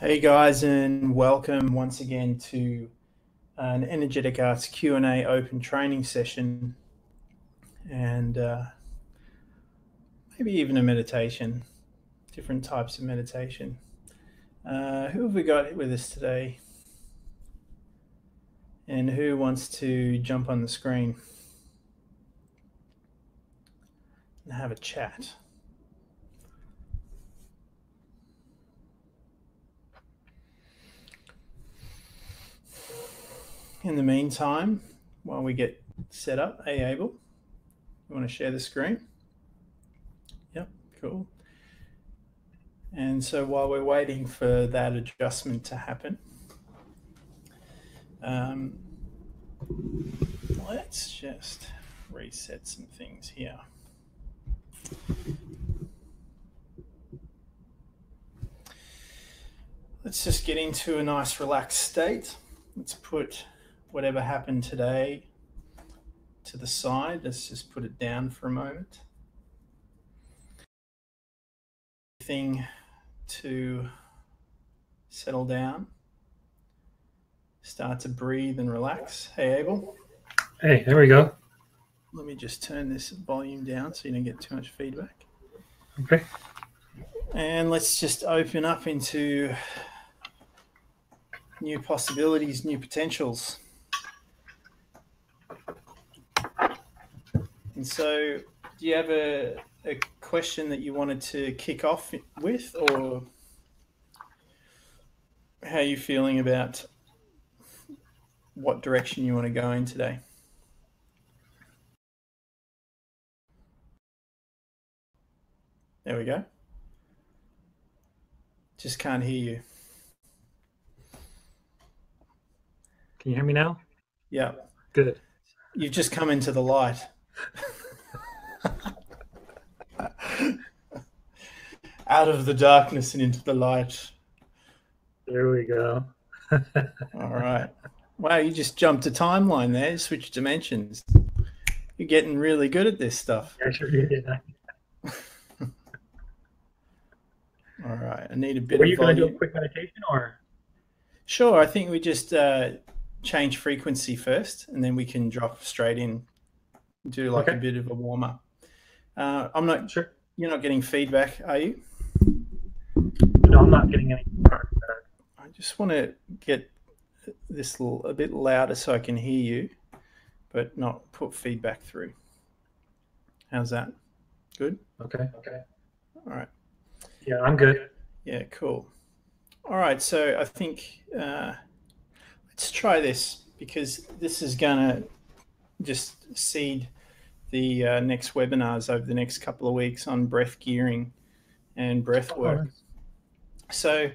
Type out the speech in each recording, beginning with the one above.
Hey guys, and welcome once again to an Energetic Arts Q&A open training session, and maybe even a meditation, different types of meditation. Who have we got with us today? And who wants to jump on the screen and have a chat? In the meantime, while we get set up, hey Abel, you want to share the screen? Yep, cool. And so while we're waiting for that adjustment to happen, let's just reset some things here. Let's just get into a nice relaxed state. Let's put whatever happened today to the side. Let's just put it down for a moment. Everything to settle down. Start to breathe and relax. Hey, Abel. Hey, there we go. Let me just turn this volume down so you don't get too much feedback. Okay. And let's just open up into new possibilities, new potentials. And so, do you have a question that you wanted to kick off with, or how are you feeling about what direction you want to go in today? There we go. Just can't hear you. Can you hear me now? Yeah. Good. You've just come into the light. Out of the darkness and into the light. There we go. All right. Wow, you just jumped a timeline there, switched dimensions. You're getting really good at this stuff. I sure did. All right. I need a bit Were of you going to do a volume. quick meditation or? Sure. I think we just change frequency first, and then we can drop straight in, do like a bit of a warm up. I'm not. Sure. You're not getting feedback, are you? No, I'm not getting any. I just want to get this a bit louder so I can hear you, but not put feedback through. How's that? Good? Okay. All right. Yeah, I'm good. Yeah, cool. All right, so I think let's try this, because this is going to just seed the next webinars over the next couple of weeks on breath gearing and breath work. Nice. So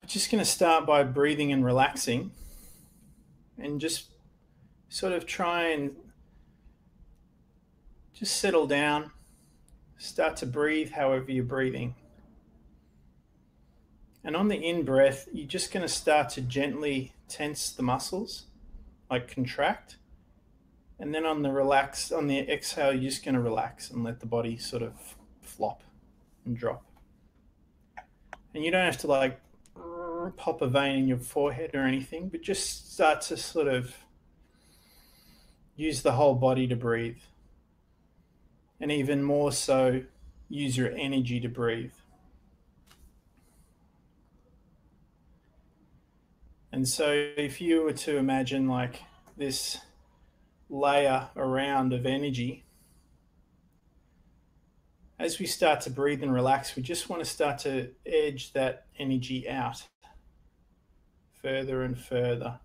just going to start by breathing and relaxing, and just sort of try and just settle down. Start to breathe however you're breathing. And on the in-breath, you're just going to start to gently tense the muscles, like contract. And then on the exhale, you're just going to relax and let the body sort of flop and drop. And you don't have to like pop a vein in your forehead or anything, but just start to sort of use the whole body to breathe. And even more so, use your energy to breathe. And so if you were to imagine like this layer around of energy, as we start to breathe and relax, we just want to start to edge that energy out further and further.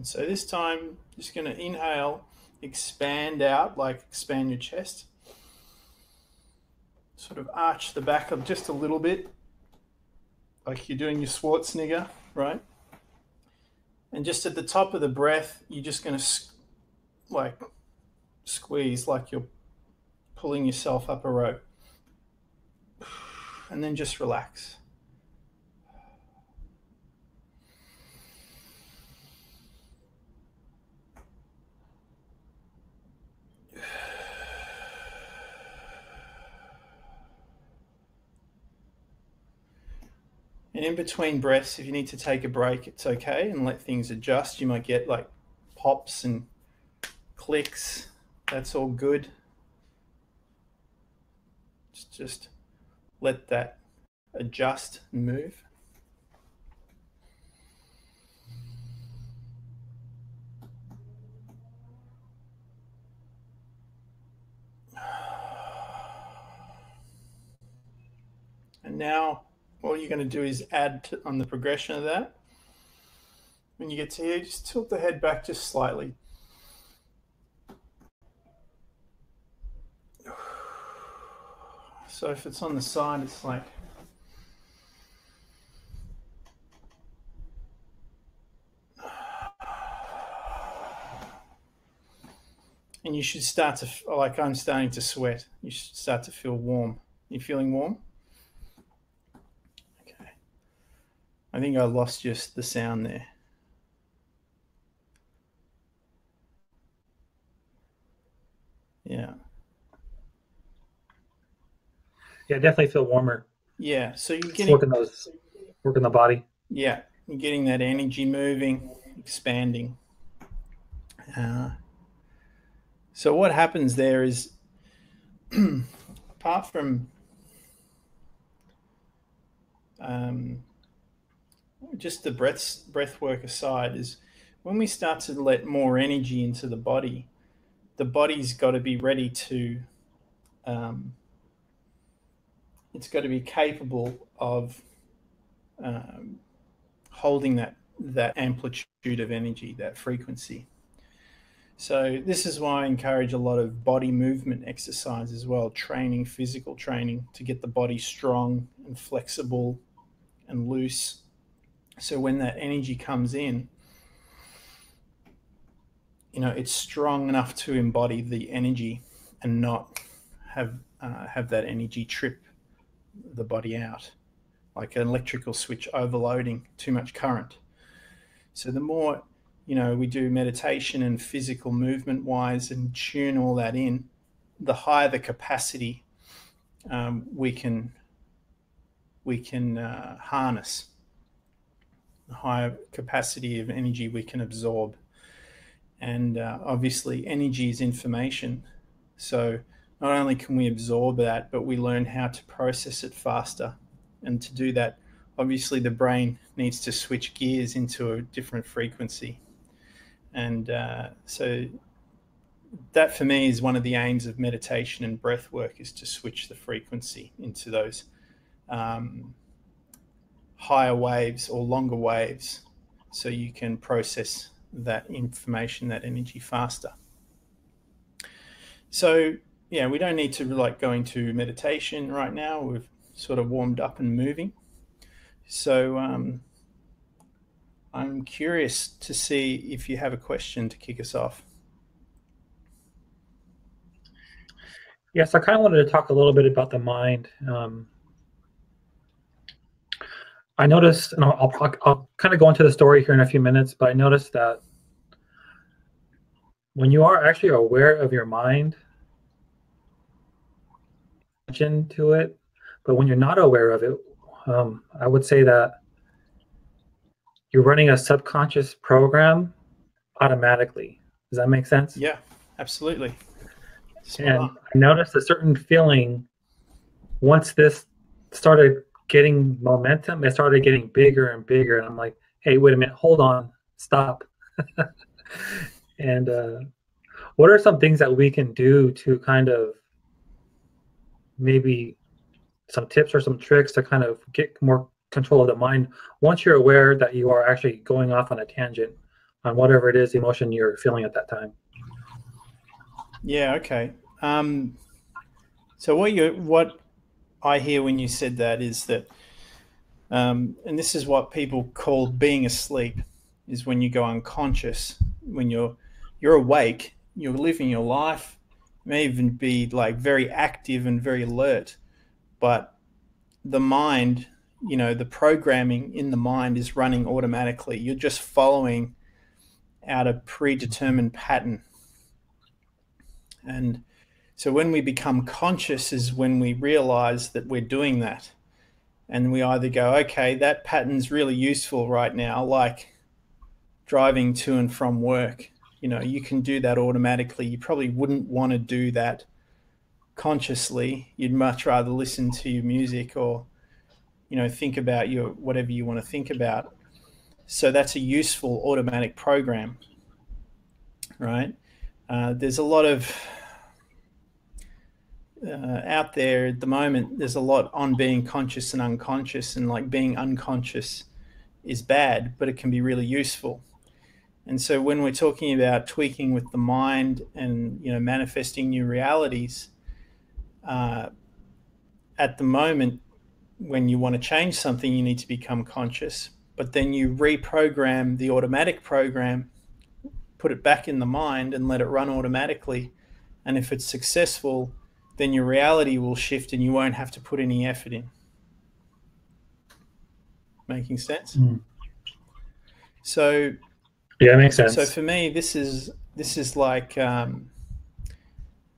And so this time, just going to inhale, expand out, like expand your chest. Sort of arch the back up just a little bit, like you're doing your Schwarzenegger, right? And just at the top of the breath, you're just going to like squeeze like you're pulling yourself up a rope. And then just relax. And in between breaths, if you need to take a break, it's okay, and let things adjust. You might get like pops and clicks. That's all good. Just let that adjust and move. And now all you're going to do is add on the progression of that. When you get to here, just tilt the head back just slightly. So if it's on the side, it's like and you should start to, like I'm starting to sweat. You should start to feel warm. You feeling warm? Okay. I think I lost just the sound there. Yeah. Yeah, I definitely feel warmer. Yeah. So you're It's getting working the body. Yeah, you're getting that energy moving, expanding. So what happens there is, apart from just the breath work aside, is when we start to let more energy into the body's got to be ready to. It's got to be capable of holding that amplitude of energy, that frequency. So this is why I encourage a lot of body movement exercise as well, training, physical training, to get the body strong and flexible and loose. So when that energy comes in, it's strong enough to embody the energy and not have that energy trip the body out, like an electrical switch overloading too much current. So the more we do meditation and physical movement wise and tune all that in, the higher the capacity we can harness, the higher capacity of energy we can absorb. And obviously energy is information. So not only can we absorb that, but we learn how to process it faster. And to do that, obviously the brain needs to switch gears into a different frequency. And so that for me is one of the aims of meditation and breath work, is to switch the frequency into those higher waves or longer waves, so you can process that information, that energy faster. So yeah, we don't need to like go into meditation right now. We've sort of warmed up and moving. So I'm curious to see if you have a question to kick us off. Yes, I kind of wanted to talk a little bit about the mind. I noticed, and I'll kind of go into the story here in a few minutes, but I noticed that when you are actually aware of your mind, attention to it, but when you're not aware of it, I would say that you're running a subconscious program automatically. Does that make sense? Yeah, absolutely. And I noticed a certain feeling once this started getting momentum. It started getting bigger and bigger, and I'm like, hey, wait a minute, hold on, stop. And what are some things that we can do to kind of maybe some tips or some tricks to kind of get more control of the mind once you're aware that you are actually going off on a tangent whatever it is emotion you're feeling at that time. Yeah. Okay. So what I hear when you said that is that, and this is what people call being asleep, is when you go unconscious. When you're awake, you're living your life. You may even be like very active and very alert, but the mind, the programming in the mind is running automatically. You're just following out a predetermined pattern. And so when we become conscious is when we realize that we're doing that. And we either go, okay, that pattern's really useful right now, like driving to and from work. You can do that automatically. You probably wouldn't want to do that consciously. You'd much rather listen to your music or, think about your whatever you want to think about. So that's a useful automatic program, right? There's a lot of out there at the moment. There's a lot on being conscious and unconscious, and like being unconscious is bad, but it can be really useful. And so when we're talking about tweaking with the mind and manifesting new realities, at the moment, when you want to change something, you need to become conscious. But then you reprogram the automatic program, put it back in the mind, and let it run automatically. And if it's successful, then your reality will shift, and you won't have to put any effort in. Making sense? Mm. So yeah, it makes sense. So for me, this is like the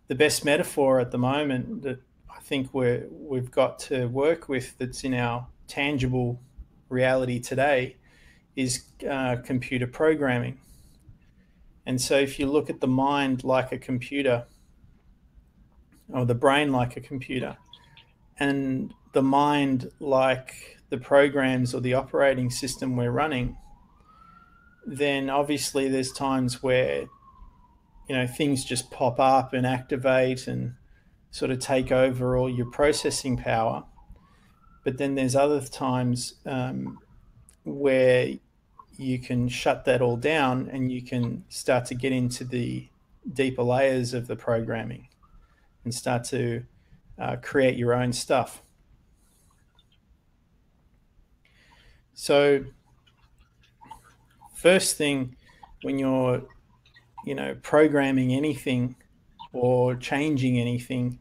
best metaphor at the moment that I think we've got to work with, that's in our tangible reality today, is computer programming. And so if you look at the mind like a computer, or the brain like a computer, and the mind like the programs or the operating system we're running, then obviously there's times where things just pop up and activate and sort of take over all your processing power. But then there's other times where you can shut that all down, and you can start to get into the deeper layers of the programming and start to create your own stuff. So first thing, when you're programming anything or changing anything,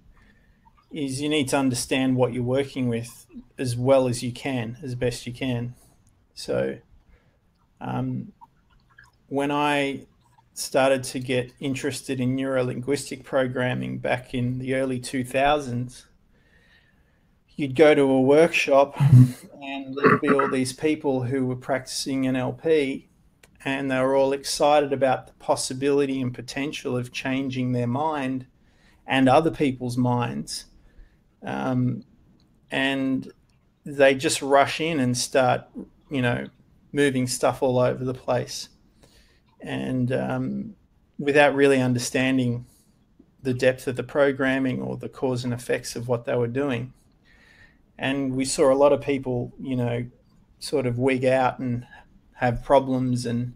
is you need to understand what you're working with as well as you can, as best you can. So when I started to get interested in neuro-linguistic programming back in the early 2000s, you'd go to a workshop and there'd be all these people who were practicing NLP, and they were all excited about the possibility and potential of changing their mind and other people's minds. And they just rush in and start, moving stuff all over the place. And without really understanding the depth of the programming or the cause and effects of what they were doing. And we saw a lot of people, sort of wig out and have problems and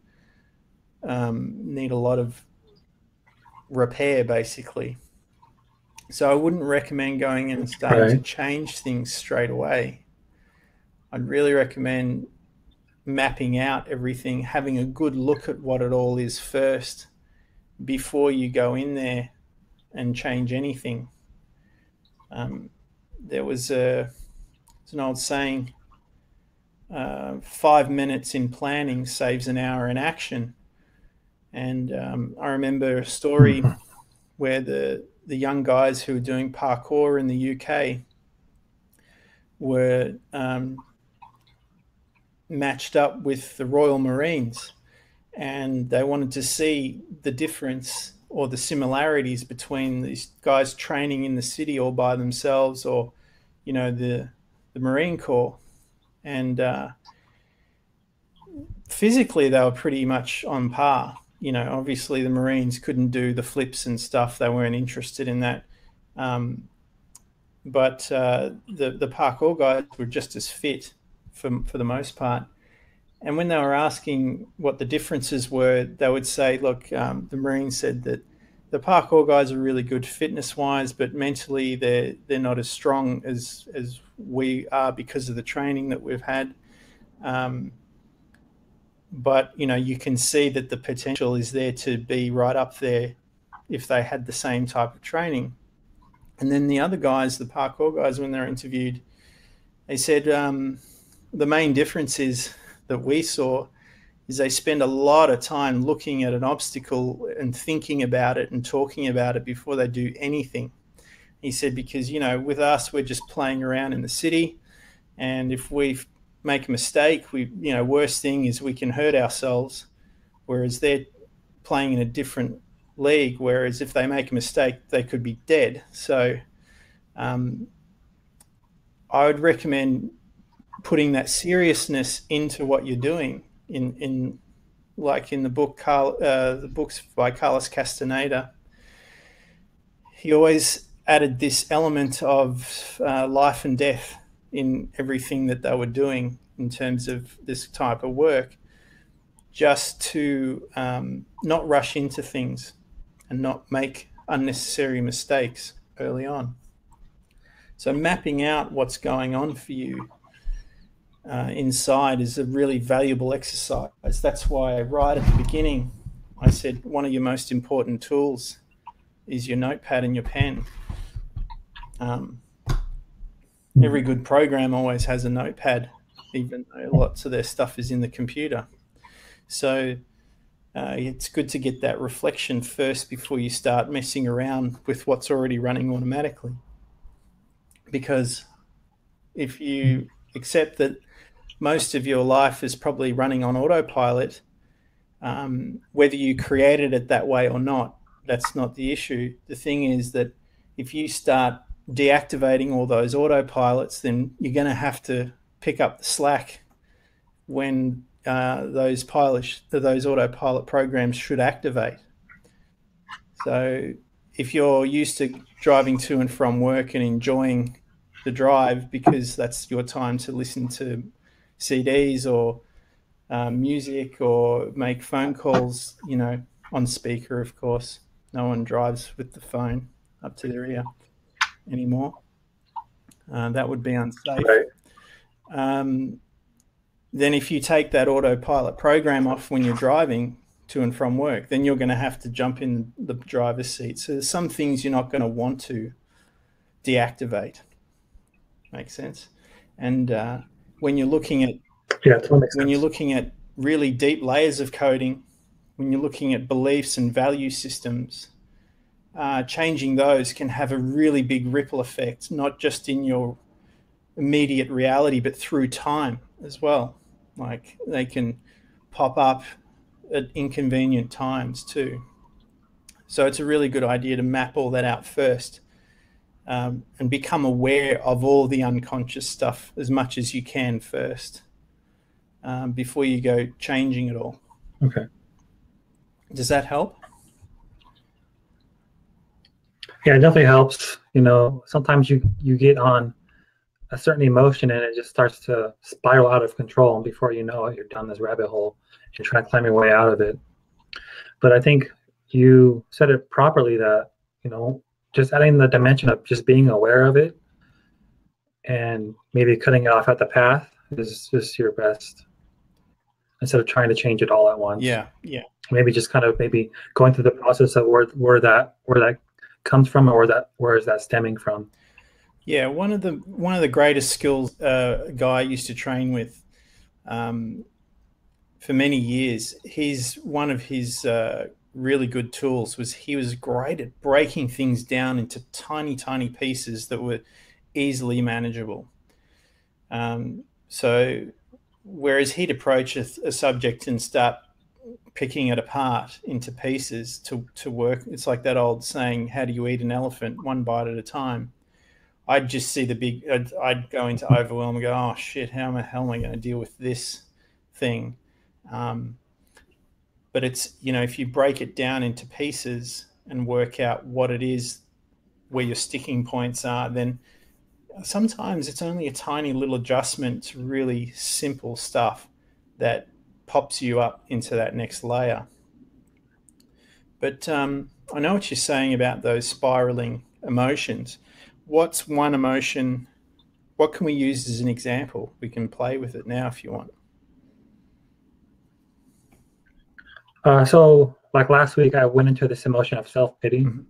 need a lot of repair, basically. So I wouldn't recommend going in and starting to change things straight away. I'd really recommend mapping out everything, having a good look at what it all is first before you go in there and change anything. There was it's an old saying, 5 minutes in planning saves an hour in action. And I remember a story where the young guys who were doing parkour in the UK were matched up with the Royal Marines, and they wanted to see the difference or the similarities between these guys training in the city all by themselves, or the Marine Corps. And physically they were pretty much on par. Obviously the Marines couldn't do the flips and stuff. They weren't interested in that. But the parkour guys were just as fit for the most part. And when they were asking what the differences were, they would say, look, the Marines said that the parkour guys are really good fitness wise, but mentally they're not as strong as we are because of the training that we've had. But you can see that the potential is there to be right up there if they had the same type of training. And then the other guys, the parkour guys, when they're interviewed, they said the main difference is that we saw is they spend a lot of time looking at an obstacle and thinking about it and talking about it before they do anything. He said, because, with us, we're just playing around in the city. And if we make a mistake, worst thing is we can hurt ourselves. Whereas they're playing in a different league. Whereas if they make a mistake, they could be dead. So I would recommend putting that seriousness into what you're doing in the books by Carlos Castaneda. He always added this element of life and death in everything that they were doing in terms of this type of work, just to not rush into things and not make unnecessary mistakes early on. So mapping out what's going on for you inside is a really valuable exercise. That's why right at the beginning I said one of your most important tools is your notepad and your pen. Every good program always has a notepad, even though lots of their stuff is in the computer. So it's good to get that reflection first before you start messing around with what's already running automatically. Because if you accept that most of your life is probably running on autopilot, whether you created it that way or not, that's not the issue. The thing is that if you start deactivating all those autopilots, then you're going to have to pick up the slack when those autopilot programs should activate. So if you're used to driving to and from work and enjoying the drive because that's your time to listen to CDs or music or make phone calls, on speaker, of course. No one drives with the phone up to their ear anymore. That would be unsafe. Right. Then if you take that autopilot program off when you're driving to and from work, then you're going to have to jump in the driver's seat. So there's some things you're not going to want to deactivate. Makes sense? And when you're looking at you're looking at really deep layers of coding, when you're looking at beliefs and value systems, changing those can have a really big ripple effect, not just in your immediate reality, but through time as well. Like they can pop up at inconvenient times too. So it's a really good idea to map all that out first and become aware of all the unconscious stuff as much as you can first before you go changing it all. Okay. Does that help? Yeah, it definitely helps. Sometimes you get on a certain emotion and it just starts to spiral out of control. And before you know it, you're down this rabbit hole and trying to climb your way out of it. But I think you said it properly that, just adding the dimension of just being aware of it and maybe cutting it off at the path is just your best, instead of trying to change it all at once. Yeah. Maybe just kind of going through the process of where that comes from, or where is that stemming from. Yeah, one of the greatest skills a guy I used to train with for many years, one of his really good tools was he was great at breaking things down into tiny, tiny pieces that were easily manageable. So whereas he'd approach a subject and start picking it apart into pieces to work, it's like that old saying, how do you eat an elephant? One bite at a time. I'd just see I'd go into overwhelm and go, oh shit, how the hell am I going to deal with this thing? But it's, if you break it down into pieces and work out what it is, where your sticking points are, then sometimes it's only a tiny little adjustment to really simple stuff that pops you up into that next layer. But I know what you're saying about those spiraling emotions. What's one emotion? What can we use as an example? We can play with it now if you want. So like last week, I went into this emotion of self-pity Mhm.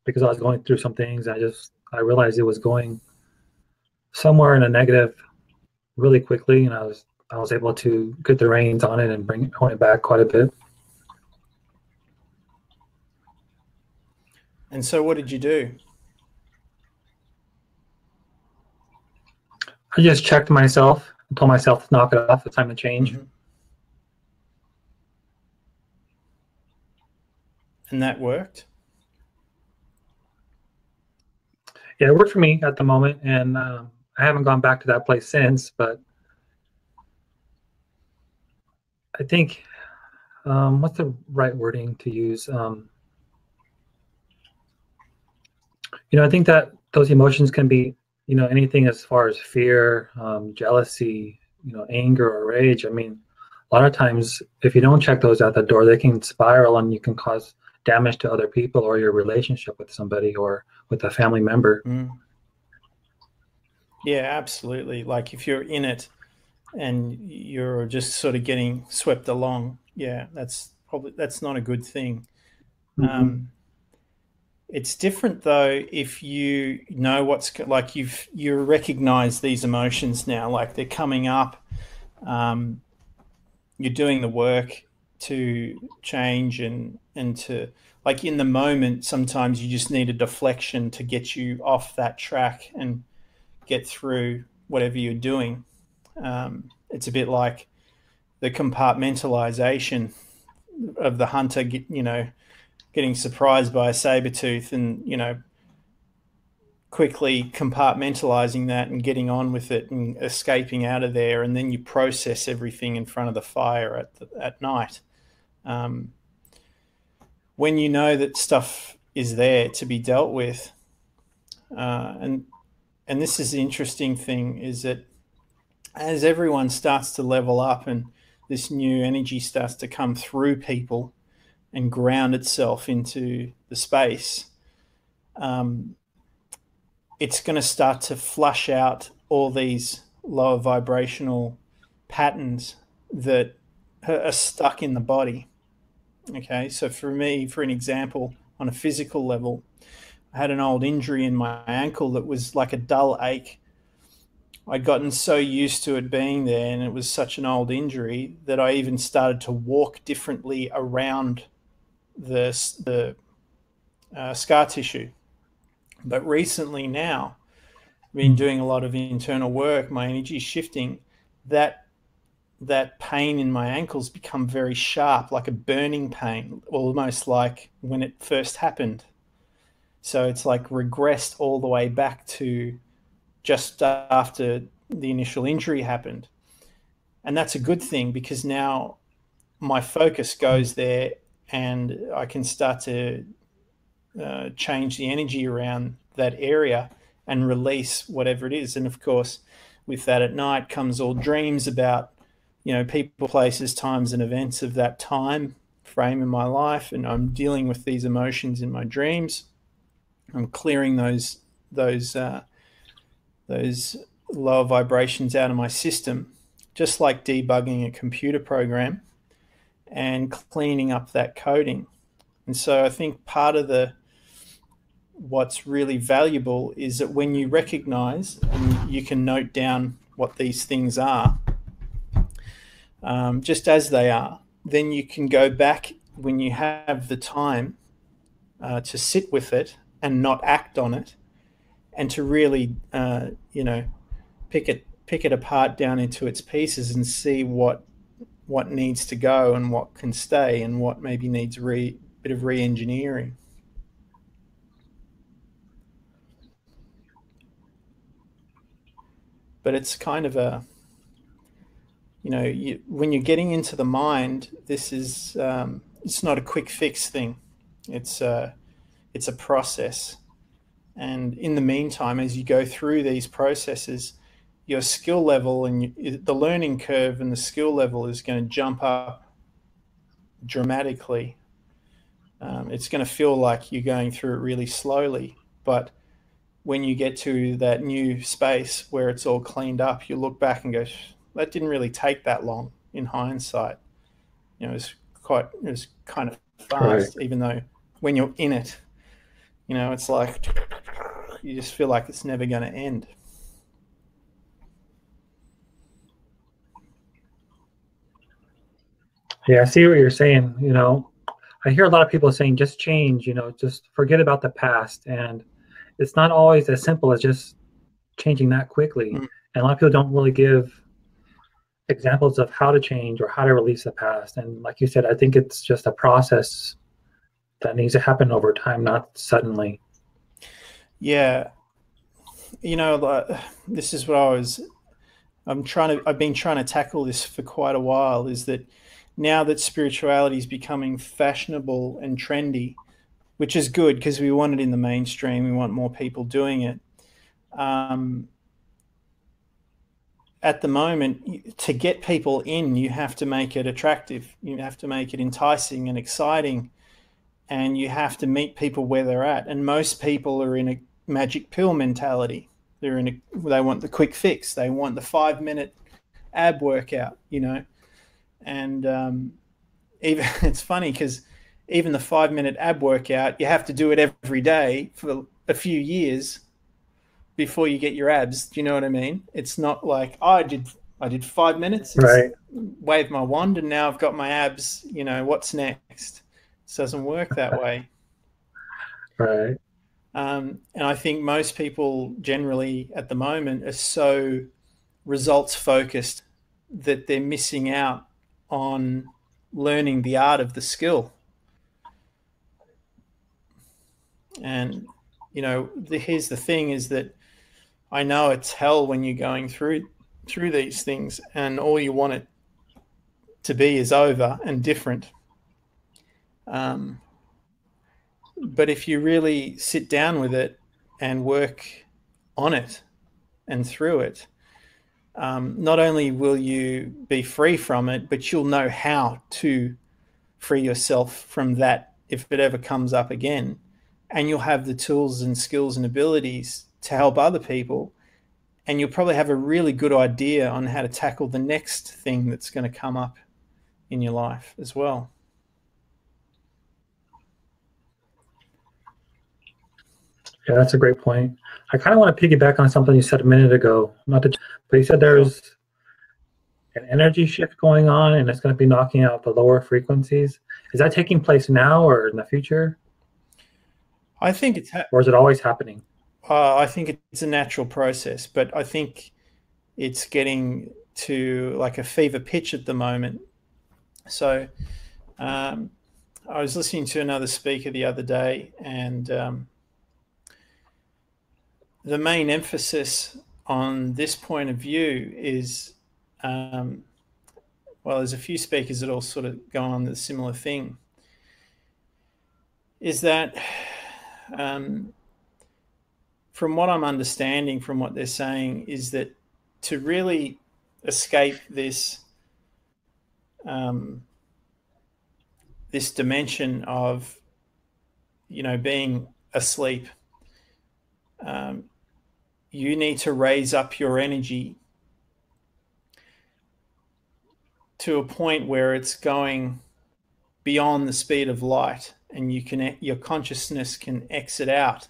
because I was going through some things. I realized it was going somewhere in a negative really quickly, and I was able to get the reins on it and hone it back quite a bit. And so what did you do? I just checked myself and told myself to knock it off. It's time to change. Mm-hmm. And that worked? Yeah, it worked for me at the moment, and I haven't gone back to that place since. But I think, what's the right wording to use? I think that those emotions can be, anything as far as fear, jealousy, anger or rage. I mean, a lot of times, if you don't check those out the door, they can spiral and you can cause damage to other people or your relationship with somebody or with a family member. Mm. Yeah, absolutely. Like if you're in it and you're just sort of getting swept along, yeah, that's not a good thing. Mm-hmm. It's different though if you know like you recognize these emotions now, like they're coming up. You're doing the work to change and to, like, in the moment. Sometimes you just need a deflection to get you off that track and get through whatever you're doing. It's a bit like the compartmentalization of the hunter, getting surprised by a saber tooth and, quickly compartmentalizing that and getting on with it and escaping out of there. And then you process everything in front of the fire at night. When you know that stuff is there to be dealt with, and this is the interesting thing, is that as everyone starts to level up and this new energy starts to come through people and ground itself into the space, it's going to start to flush out all these lower vibrational patterns that are stuck in the body. Okay, so for me, for an example, on a physical level, I had an old injury in my ankle that was like a dull ache. I'd gotten so used to it being there, and it was such an old injury that I even started to walk differently around the scar tissue. But recently now, I've been doing a lot of internal work, my energy shifting, that pain in my ankles become very sharp, like a burning pain, almost like when it first happened. So it's like regressed all the way back to just after the initial injury happened. And that's a good thing because now my focus goes there and I can start to change the energy around that area and release whatever it is. And of course, with that at night comes all dreams about, people, places, times, and events of that time frame in my life, and I'm dealing with these emotions in my dreams. I'm clearing those lower vibrations out of my system, just like debugging a computer program and cleaning up that coding. And so I think part of what's really valuable is that when you recognize and you can note down what these things are, just as they are, then you can go back when you have the time to sit with it and not act on it, and to really, pick it apart down into its pieces and see what needs to go and what can stay and what maybe needs bit of re-engineering. But it's kind of a, when you're getting into the mind, this is, it's not a quick fix thing. It's a process. And in the meantime, as you go through these processes, your skill level and the learning curve and the skill level is going to jump up dramatically. It's going to feel like you're going through it really slowly, but when you get to that new space where it's all cleaned up, you look back and go, that didn't really take that long in hindsight. It was kind of fast, right. Even though when you're in it, it's like you just feel like it's never going to end. Yeah, I see what you're saying. I hear a lot of people saying, just change, just forget about the past. And it's not always as simple as just changing that quickly. Mm. And a lot of people don't really give examples of how to change or how to release the past. And like you said, I think it's just a process that needs to happen over time, not suddenly. Yeah. This is what I've been trying to tackle this for quite a while, is that now that spirituality is becoming fashionable and trendy, which is good because we want it in the mainstream, we want more people doing it. At the moment, to get people in, you have to make it attractive. You have to make it enticing and exciting, and you have to meet people where they're at. And most people are in a magic pill mentality. They want the quick fix. They want the 5-minute ab workout, And even it's funny because even the 5-minute ab workout, you have to do it every day for a few years before you get your abs. Do you know what I mean? It's not like, oh, I did 5 minutes, right, waved my wand, and now I've got my abs. What's next? It doesn't work that way. Right. And I think most people generally at the moment are so results focused that they're missing out on learning the art of the skill. And here's the thing, is that I know it's hell when you're going through these things and all you want it to be is over and different. But if you really sit down with it and work on it and through it, not only will you be free from it, but you'll know how to free yourself from that if it ever comes up again. And you'll have the tools and skills and abilities to help other people. And you'll probably have a really good idea on how to tackle the next thing that's going to come up in your life as well. Yeah, that's a great point. I kind of want to piggyback on something you said a minute ago. But you said there's an energy shift going on and it's going to be knocking out the lower frequencies. Is that taking place now or in the future? I think it's... or is it always happening? I think it's a natural process, but I think it's getting to like a fever pitch at the moment. So I was listening to another speaker the other day, and the main emphasis on this point of view is, well, there's a few speakers that all sort of go on the similar thing, is that from what I'm understanding from what they're saying, is that to really escape this this dimension of, being asleep, you need to raise up your energy to a point where it's going beyond the speed of light, and your consciousness can exit out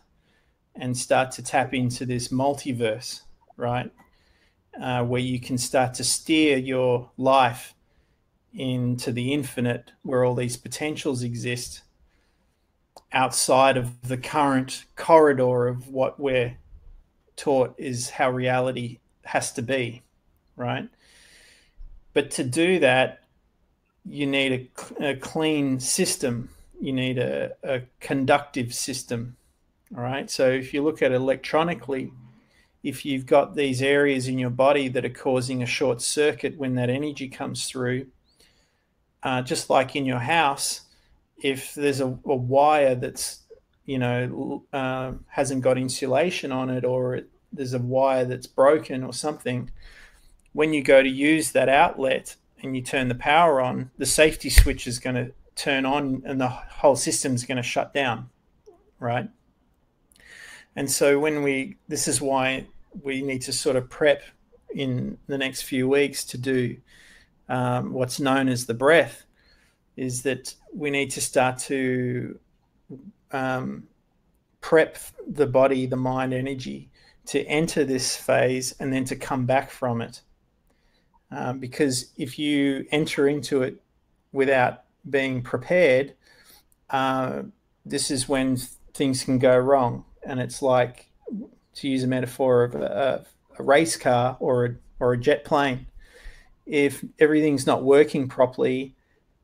and start to tap into this multiverse, right? Where you can start to steer your life into the infinite, where all these potentials exist outside of the current corridor of what we're taught is how reality has to be, right? But to do that, you need a clean system. You need a conductive system, all right? So if you look at it electronically, if you've got these areas in your body that are causing a short circuit when that energy comes through, just like in your house, if there's a wire that's, hasn't got insulation on it, or there's a wire that's broken or something, when you go to use that outlet and you turn the power on, the safety switch is going to turn on and the whole system is going to shut down, right? And so this is why we need to sort of prep in the next few weeks to do what's known as the breath, is that we need to start to prep the body, the mind energy to enter this phase and then to come back from it. Because if you enter into it without being prepared, this is when things can go wrong. And it's like, to use a metaphor of a race car or a jet plane. If everything's not working properly,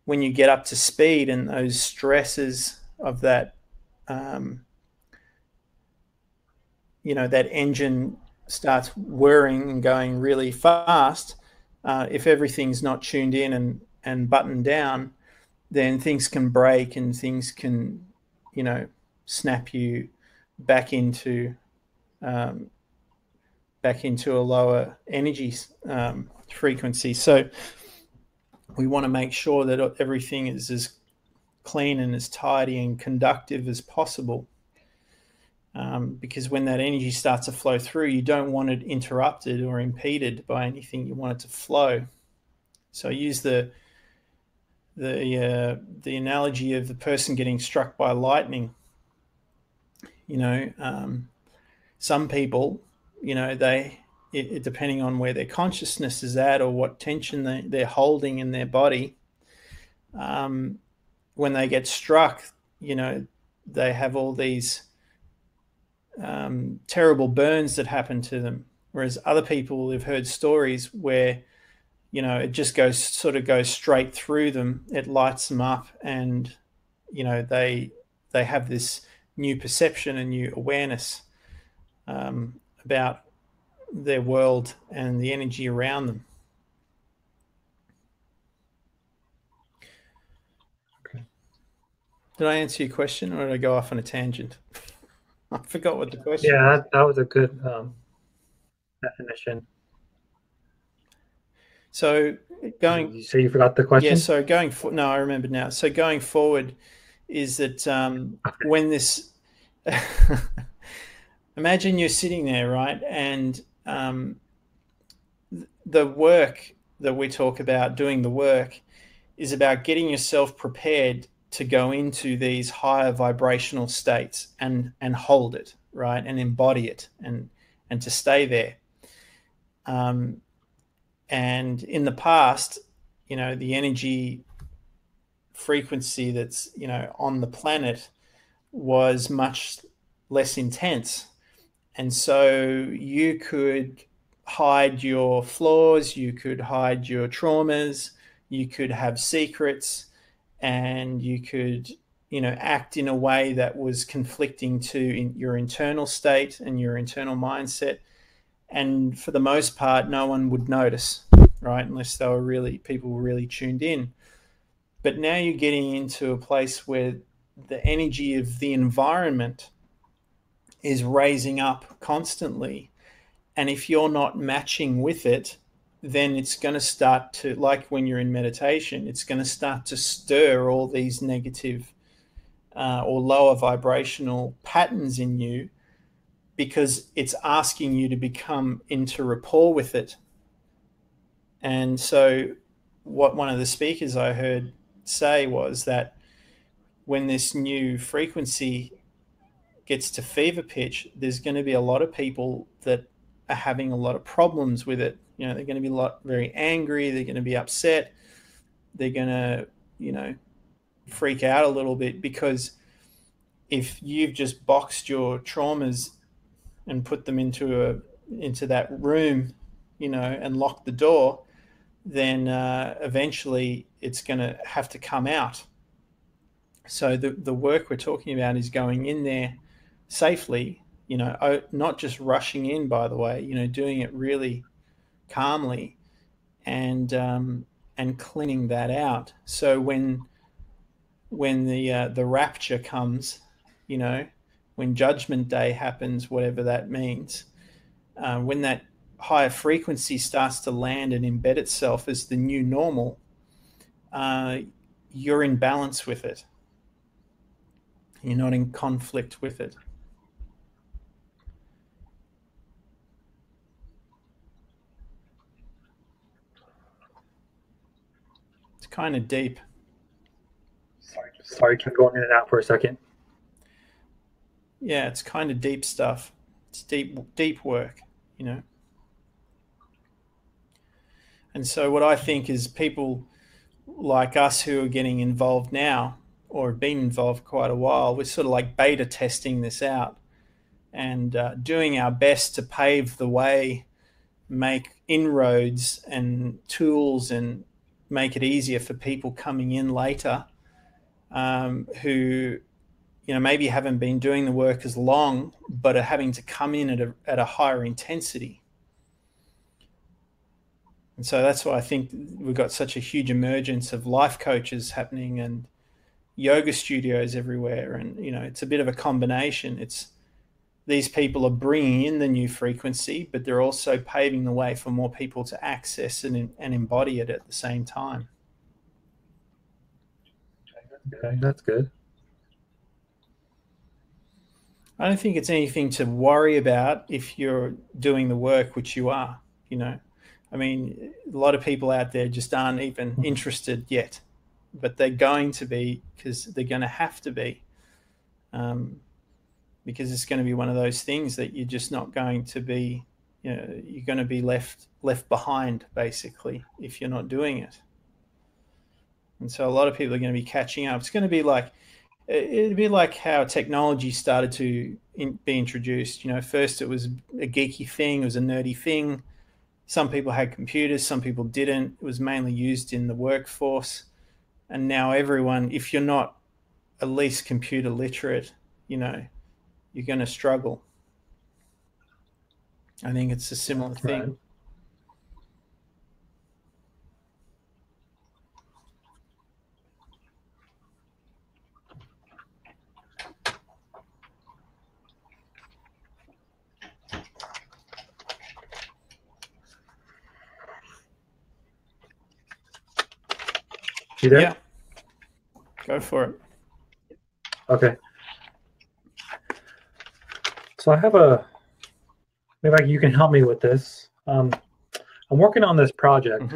when you get up to speed and those stresses of that, that engine starts whirring and going really fast, if everything's not tuned in and buttoned down, then things can break and things can, snap you back into a lower energy frequency. So we want to make sure that everything is as clean and as tidy and conductive as possible. Because when that energy starts to flow through, you don't want it interrupted or impeded by anything. You want it to flow. So I use the analogy of the person getting struck by lightning. Some people, depending on where their consciousness is at or what tension they're holding in their body, when they get struck, they have all these terrible burns that happen to them. Whereas other people have heard stories where, it just goes straight through them. It lights them up, and, they have this new perception and new awareness about their world and the energy around them. Okay. Did I answer your question, or did I go off on a tangent? I forgot what the question was. Yeah, that was a good definition. So going... You say you forgot the question? Yeah, so no, I remember now. So going forward is that when this... Imagine you're sitting there, right? And the work that we talk about, doing the work, is about getting yourself prepared to go into these higher vibrational states and hold it, right? And embody it and to stay there. And in the past, the energy frequency that's, on the planet was much less intense. And so you could hide your flaws, you could hide your traumas, you could have secrets, and you could, act in a way that was conflicting to your internal state and your internal mindset. And for the most part, no one would notice, right? Unless people were really tuned in. But now you're getting into a place where the energy of the environment is raising up constantly. And if you're not matching with it, then it's going to start to, like when you're in meditation, it's going to start to stir all these negative or lower vibrational patterns in you, because it's asking you to become into rapport with it. And so what one of the speakers I heard say was that when this new frequency gets to fever pitch, there's going to be a lot of people that are having a lot of problems with it. They're going to be very angry. They're going to be upset. They're going to, freak out a little bit, because if you've just boxed your traumas and put them into that room, and locked the door, then eventually it's going to have to come out. So the work we're talking about is going in there safely, not just rushing in, by the way, doing it really calmly and cleaning that out. So when the rapture comes, when Judgment Day happens, whatever that means, when that higher frequency starts to land and embed itself as the new normal, you're in balance with it. You're not in conflict with it. It's kind of deep. Sorry, keep going in and out for a second. Yeah, it's kind of deep stuff. It's deep work, you know. And so what I think is people like us who are getting involved now or have been involved quite a while, we're sort of like beta testing this out and doing our best to pave the way, make inroads and tools, and make it easier for people coming in later who, you know, maybe haven't been doing the work as long, but are having to come in at a higher intensity. And so that's why I think we've got such a huge emergence of life coaches happening and yoga studios everywhere. And, you know, it's a bit of a combination. It's these people are bringing in the new frequency, but they're also paving the way for more people to access and embody it at the same time. Okay, that's good. I don't think it's anything to worry about if you're doing the work, which you are, you know. I mean, a lot of people out there just aren't even interested yet, but they're going to be, because they're going to have to be, because it's going to be one of those things that you're just not going to be, you know, you're going to be left behind basically if you're not doing it. And so a lot of people are going to be catching up. It's going to be like, it'd be like how technology started to be introduced. You know, first it was a geeky thing, it was a nerdy thing. Some people had computers, some people didn't. It was mainly used in the workforce. And now everyone, if you're not at least computer literate, you know, you're going to struggle. I think it's a similar thing. Right. You there? Yeah. Go for it. Okay. So I have maybe you can help me with this. I'm working on this project,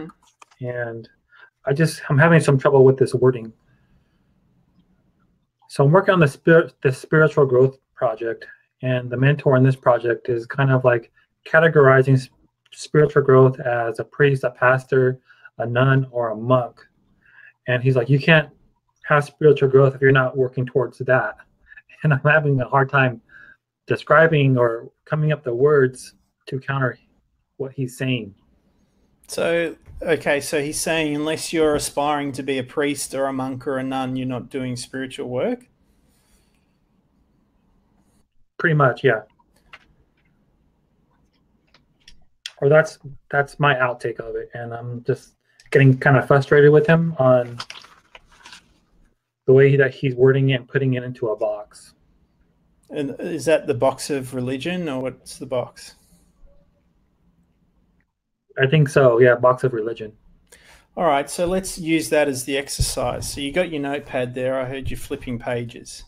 and I'm having some trouble with this wording. So I'm working on the spiritual growth project, and the mentor in this project is kind of like categorizing spiritual growth as a priest, a pastor, a nun, or a monk. And he's like, you can't have spiritual growth if you're not working towards that. And I'm having a hard time describing or coming up the words to counter what he's saying. So, okay, so he's saying unless you're aspiring to be a priest or a monk or a nun, you're not doing spiritual work? Pretty much, yeah. Or that's my outtake of it. And I'm just getting kind of frustrated with him on the way that he's wording it and putting it into a box. And is that the box of religion, or what's the box? I think so, yeah, box of religion. All right, so let's use that as the exercise. So you got your notepad there. I heard you flipping pages.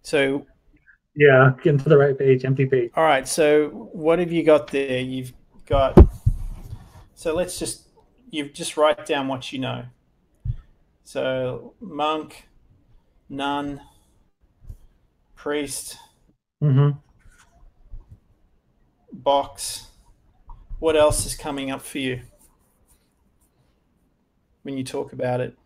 So yeah, get into the right page, empty page. All right, so what have you got there? You've got, so you just write down what you know. So monk, nun, priest, box. What else is coming up for you when you talk about it?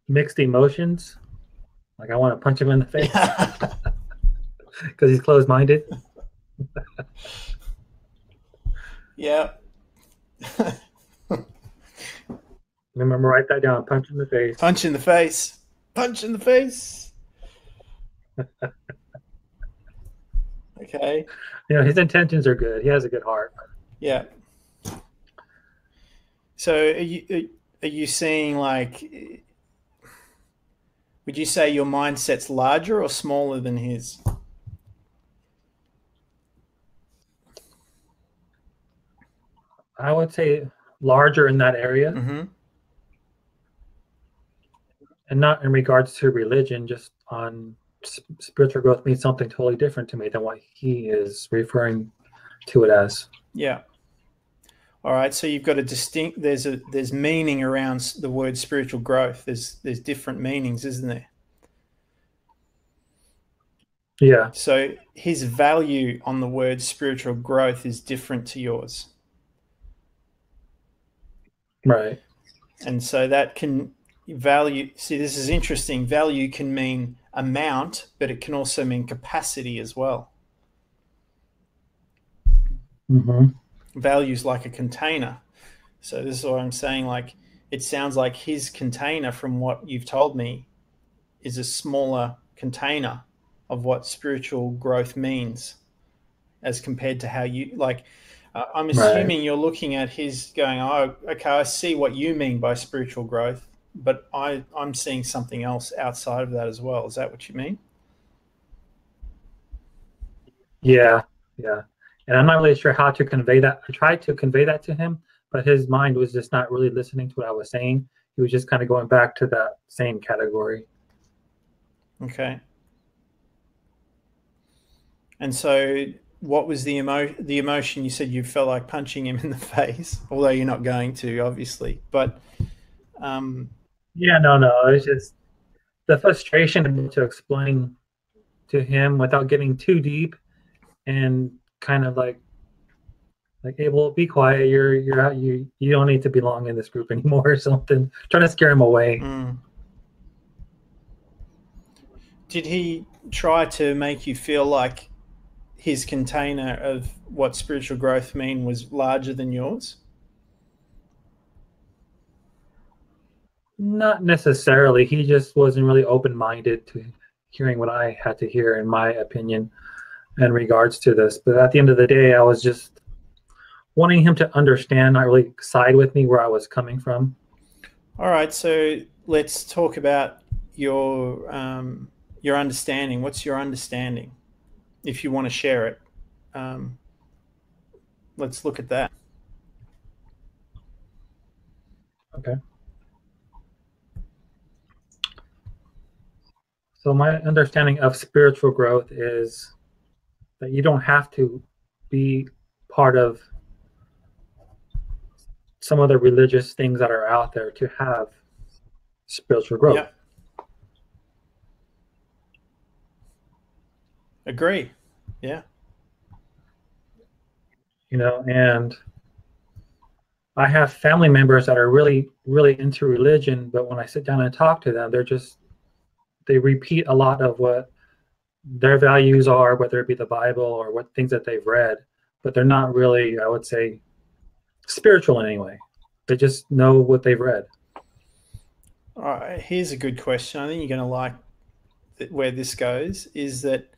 Mixed emotions. Like I want to punch him in the face because he's closed-minded. Yeah. Remember, write that down. Punch in the face. Punch in the face. Punch in the face. Okay. You know, his intentions are good. He has a good heart. Yeah. So are you seeing, like, Would you say your mindset's larger or smaller than his? I would say larger in that area, Mm-hmm. and not in regards to religion, just on spiritual growth means something totally different to me than what he is referring to it as. Yeah. All right. So you've got a distinct. There's meaning around the word spiritual growth. There's different meanings, isn't there? Yeah. So his value on the word spiritual growth is different to yours. Right. And so that can value. See, this is interesting. Value can mean amount, but it can also mean capacity as well. Mm-hmm. Value is like a container. So this is what I'm saying. Like, it sounds like his container, from what you've told me, is a smaller container of what spiritual growth means as compared to how you like. I'm assuming you're looking at his going, oh, okay, I see what you mean by spiritual growth, but I'm seeing something else outside of that as well. Is that what you mean? Yeah. Yeah. And I'm not really sure how to convey that. I tried to convey that to him, but his mind was just not really listening to what I was saying. He was just kind of going back to that same category. Okay. And so what was the emotion? You said you felt like punching him in the face, although you're not going to, obviously. But yeah, no. It's just the frustration to explain to him without getting too deep and kind of like Abel, be quiet. You're out. You don't need to belong in this group anymore or something. Trying to scare him away. Did he try to make you feel like his container of what spiritual growth mean was larger than yours? Not necessarily. He just wasn't really open-minded to hearing what I had to hear, in my opinion, in regards to this. But at the end of the day, I was just wanting him to understand, not really side with me where I was coming from. All right, so let's talk about your understanding. What's your understanding? If you want to share it, let's look at that. Okay. So my understanding of spiritual growth is that you don't have to be part of some of the religious things that are out there to have spiritual growth. Yeah. Agree. Yeah. And I have family members that are really, really into religion, but when I sit down and talk to them, they repeat a lot of what their values are, whether it be the Bible or what things that they've read, but they're not really, I would say, spiritual in any way. They just know what they've read. All right, here's a good question. I think you're going to like where this goes, is that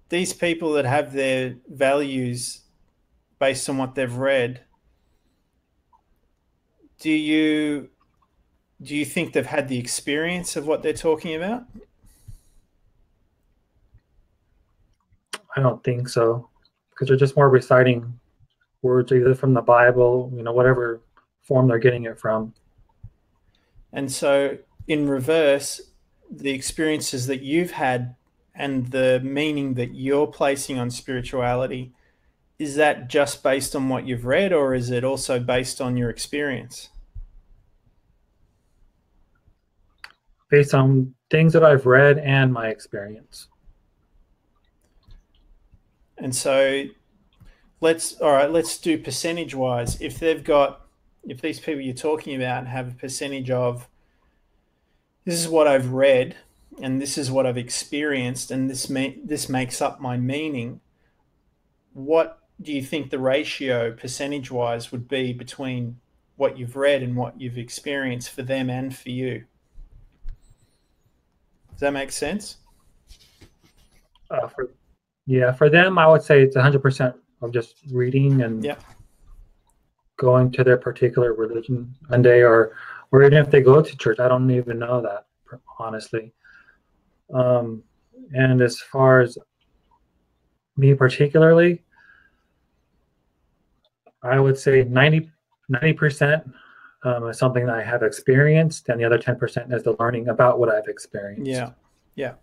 these people that have their values based on what they've read, do you think they've had the experience of what they're talking about? I don't think so, because they're just more reciting words either from the Bible, whatever form they're getting it from. And so in reverse, the experiences that you've had and the meaning that you're placing on spirituality, is that just based on what you've read, or is it also based on your experience? Based on things that I've read and my experience. And so let's do percentage wise. If these people you're talking about have a percentage of, this is what I've read and this is what I've experienced and this makes up my meaning, what do you think the ratio percentage wise would be between what you've read and what you've experienced for them and for you? Does that make sense? For them, I would say it's 100% of just reading and going to their particular religion one day, or even if they go to church. I don't even know that honestly. And as far as me particularly, I would say 90% is something that I have experienced, and the other 10% is the learning about what I've experienced. Yeah. Yeah.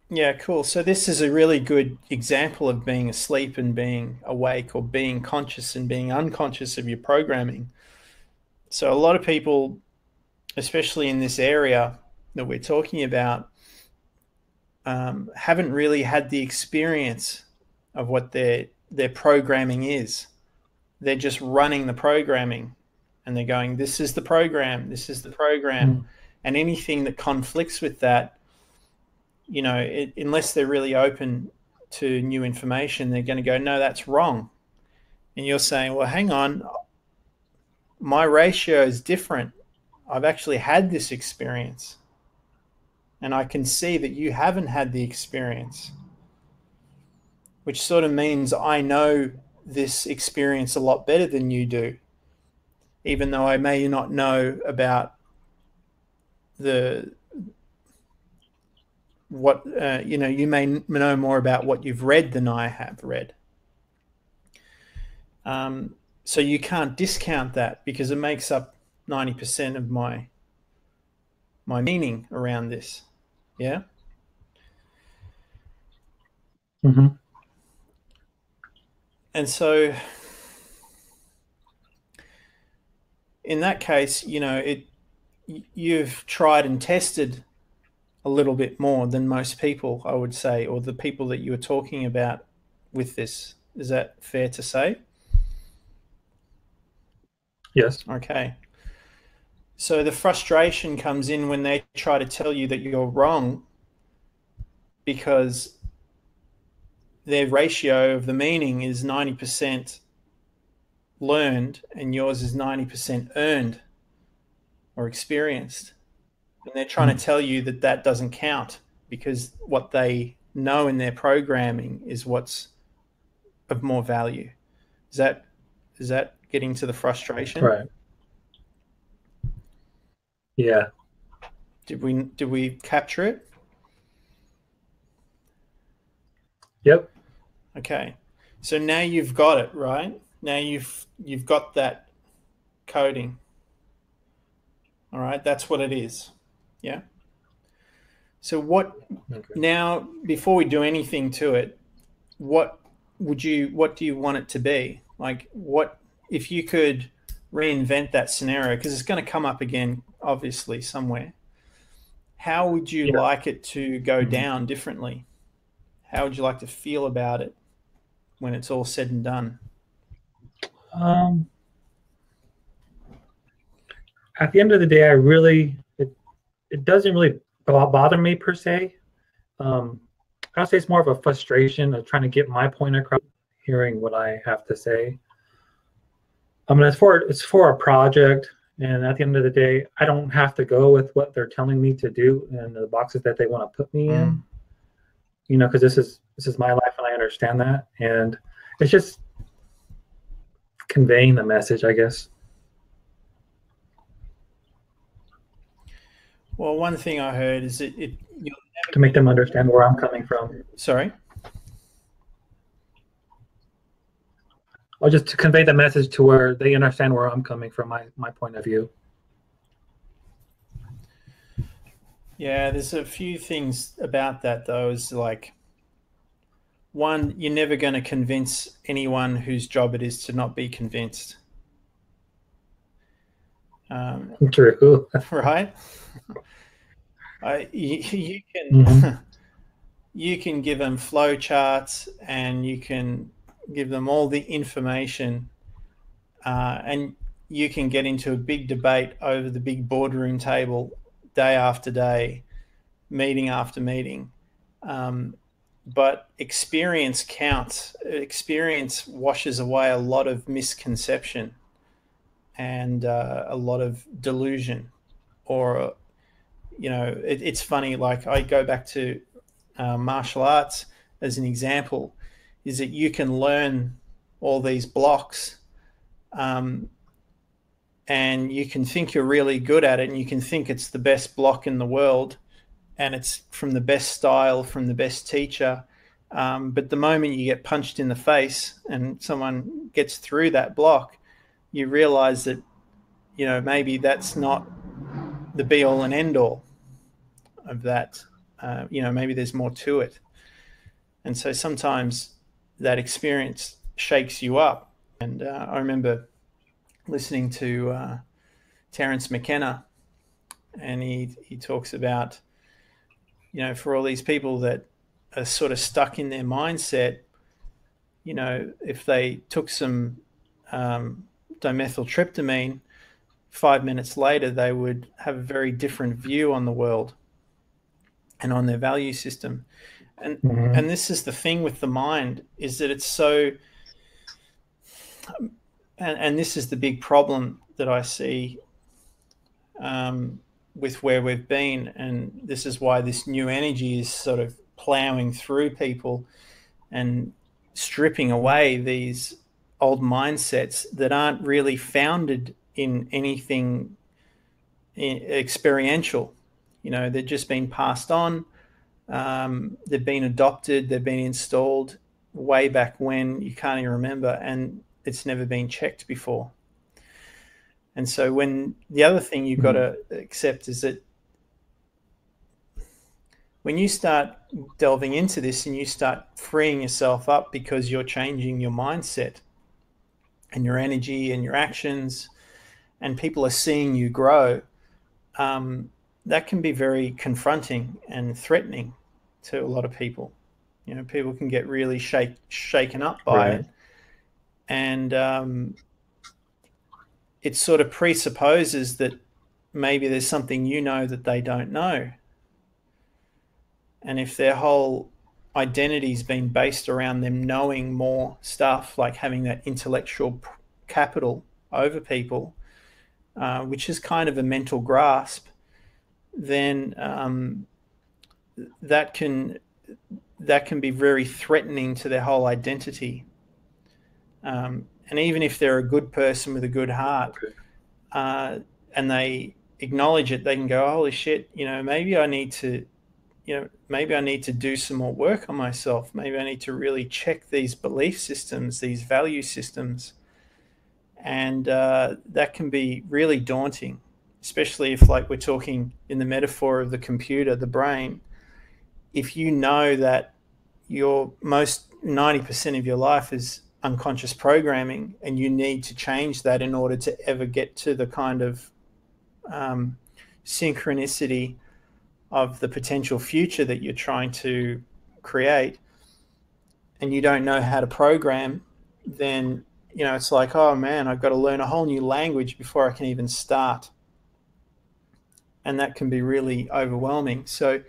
Yeah, cool. So this is a really good example of being asleep and being awake, or being conscious and being unconscious of your programming. So a lot of people, especially in this area that we're talking about, haven't really had the experience of what their programming is. They're just running the programming, and they're going, "This is the program. This is the program," and anything that conflicts with that, unless they're really open to new information, they're going to go, "No, that's wrong." And you're saying, "Well, hang on, my ratio is different. I've actually had this experience, and I can see that you haven't had the experience," which sort of means I know this experience a lot better than you do, even though I may not know about you may know more about what you've read than I have read. So you can't discount that, because it makes up 90% of my meaning around this. Yeah. Mm-hmm. And so in that case, you've tried and tested a little bit more than most people, I would say, or the people that you were talking about with this. Is that fair to say? Yes. Okay. So the frustration comes in when they try to tell you that you're wrong, because their ratio of the meaning is 90% learned and yours is 90% earned or experienced. And they're trying to tell you that that doesn't count, because what they know in their programming is what's of more value. Is that getting to the frustration? Right. Yeah. Did we capture it? Yep. Okay. So now you've got it, right? Now you've got that coding. All right, that's what it is. Yeah. So now, before we do anything to it, what do you want it to be? Like, what if you could reinvent that scenario, because it's going to come up again obviously somewhere. How would you like it to go down differently? How would you like to feel about it when it's all said and done? At the end of the day, it doesn't really bother me per se. I'll say it's more of a frustration of trying to get my point across, hearing what I have to say. I mean, it's for a project, and at the end of the day, I don't have to go with what they're telling me to do and the boxes that they want to put me in. Because this is my life, and I understand that, and it's just conveying the message, I guess. Well, one thing I heard is to make them understand where I'm coming from. Sorry? Or just to convey the message to where they understand where I'm coming from, my point of view. Yeah, there's a few things about that, though. Is like, one, you're never going to convince anyone whose job it is to not be convinced. True. Right? You can you can give them flow charts, and you can give them all the information, and you can get into a big debate over the big boardroom table day after day, meeting after meeting. But experience counts. Experience washes away a lot of misconception and a lot of delusion. Or, it's funny, like I go back to martial arts as an example, is that you can learn all these blocks and you can think you're really good at it, and you can think it's the best block in the world, and it's from the best style, from the best teacher. But the moment you get punched in the face and someone gets through that block, you realize that, maybe that's not the be all and end all of that. Maybe there's more to it. And so sometimes that experience shakes you up. And I remember listening to Terence McKenna, and he talks about, for all these people that are sort of stuck in their mindset, if they took some dimethyltryptamine, 5 minutes later, they would have a very different view on the world and on their value system. And and this is the thing with the mind, is that it's so, and this is the big problem that I see with where we've been, and this is why this new energy is sort of plowing through people and stripping away these old mindsets that aren't really founded in anything experiential. They've just been passed on. They've been adopted. They've been installed way back when you can't even remember, and it's never been checked before. And so when the other thing you've got to accept is that when you start delving into this and you start freeing yourself up because you're changing your mindset and your energy and your actions, and people are seeing you grow, that can be very confronting and threatening to a lot of people. People can get really shaken up by it. And it sort of presupposes that maybe there's something that they don't know. And if their whole identity's been based around them knowing more stuff, like having that intellectual capital over people, which is kind of a mental grasp, then that can be very threatening to their whole identity. And even if they're a good person with a good heart, and they acknowledge it, they can go, holy shit, maybe I need to do some more work on myself. Maybe I need to really check these belief systems, these value systems. And that can be really daunting, especially if, like, we're talking in the metaphor of the computer, the brain. If you know that your most 90% of your life is unconscious programming, and you need to change that in order to ever get to the kind of synchronicity of the potential future that you're trying to create, and you don't know how to program, then it's like, oh man, I've got to learn a whole new language before I can even start. And that can be really overwhelming. So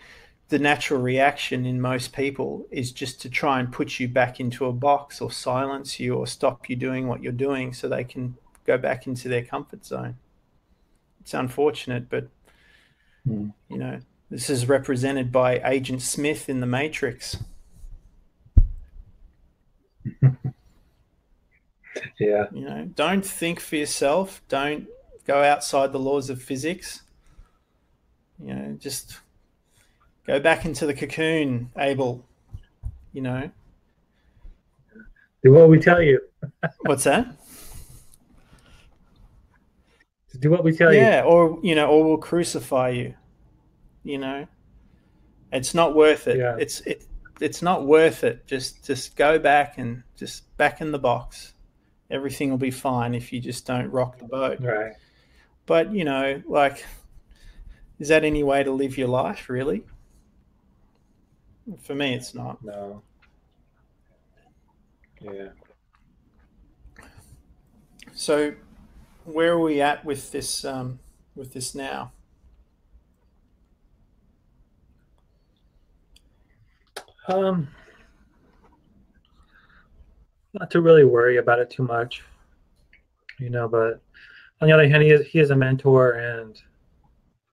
the natural reaction in most people is just to try and put you back into a box, or silence you, or stop you doing what you're doing so they can go back into their comfort zone. It's unfortunate, but this is represented by Agent Smith in The Matrix. Yeah. Don't think for yourself. Don't go outside the laws of physics. Just go back into the cocoon, Abel. Do what we tell you. What's that? Do what we tell you. Yeah, or we'll crucify you. It's not worth it. Yeah. It's not worth it. Just go back and just back in the box. Everything will be fine if you just don't rock the boat. Right. But like, is that any way to live your life, really? For me, it's not. No. Yeah. So, where are we at with this now? Not to really worry about it too much, but on the other hand, he is a mentor, and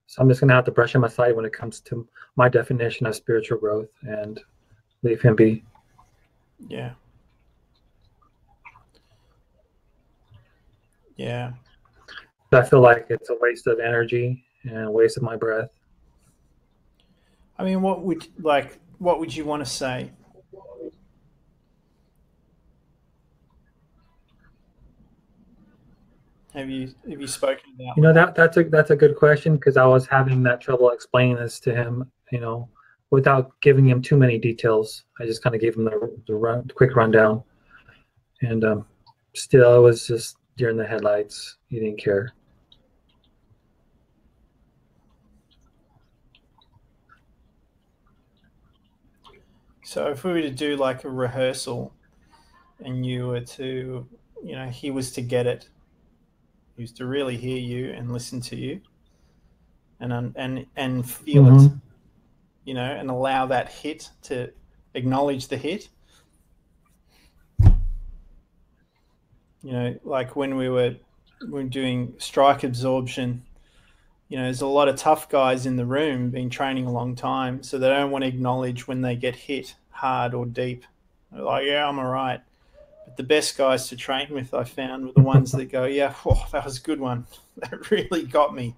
so I'm just gonna have to brush him aside when it comes to my definition of spiritual growth and leave him be. Yeah. Yeah. I feel like it's a waste of energy and a waste of my breath. I mean, what would you want to say? Have you spoken about You know, that? that's a good question because I was having that trouble explaining this to him, without giving him too many details. I just kind of gave him the quick rundown, and still, it was just during the headlights. He didn't care. So if we were to do like a rehearsal, and you were to, he was to get it, he was to really hear you and listen to you, and feel it, Mm-hmm. and allow that hit to acknowledge the hit. Like when we were doing strike absorption, there's a lot of tough guys in the room, been training a long time, so they don't want to acknowledge when they get hit hard or deep. They're like, yeah, I'm all right. But the best guys to train with, I found, were the ones that go, yeah, oh, that was a good one. That really got me.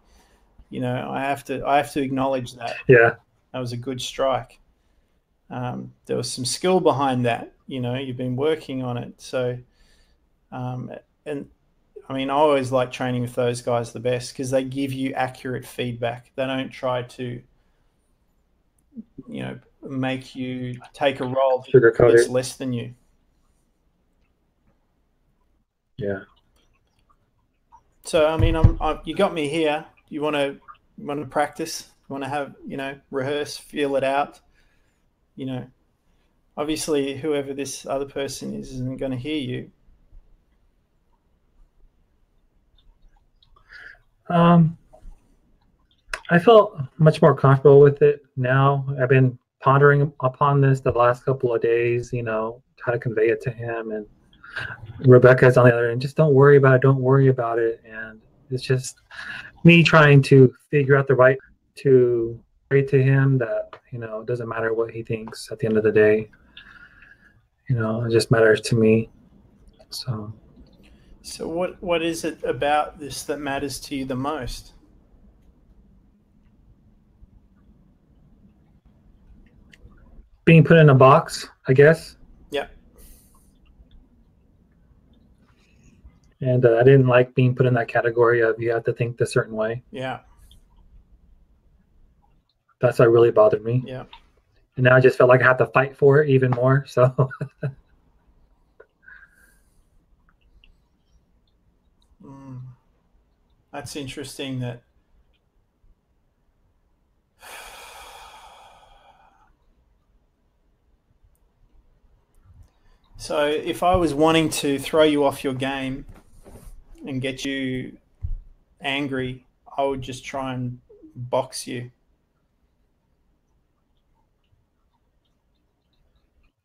I have to acknowledge that. Yeah. That was a good strike. There was some skill behind that. You've been working on it. So, and I mean, I always like training with those guys the best because they give you accurate feedback. They don't try to, make you take a role Sugarcoat that's it. less than you. Yeah. So, I mean, you got me here. You want to practice? You want to have, rehearse, feel it out? You know, Obviously, whoever this other person is isn't going to hear you. Um, I felt much more comfortable with it now. I've been pondering upon this the last couple of days, how to convey it to him. And Rebecca's on the other end, just don't worry about it, don't worry about it. And it's just me trying to figure out the right to say to him that, it doesn't matter what he thinks at the end of the day. It just matters to me. So So, what is it about this that matters to you the most? being put in a box, I guess. Yeah, And I didn't like being put in that category of you have to think this certain way. yeah, That's what really bothered me. yeah. And now I just felt like I have to fight for it even more. So Mm, that's interesting. That so, if I was wanting to throw you off your game and get you angry, I would just try and box you,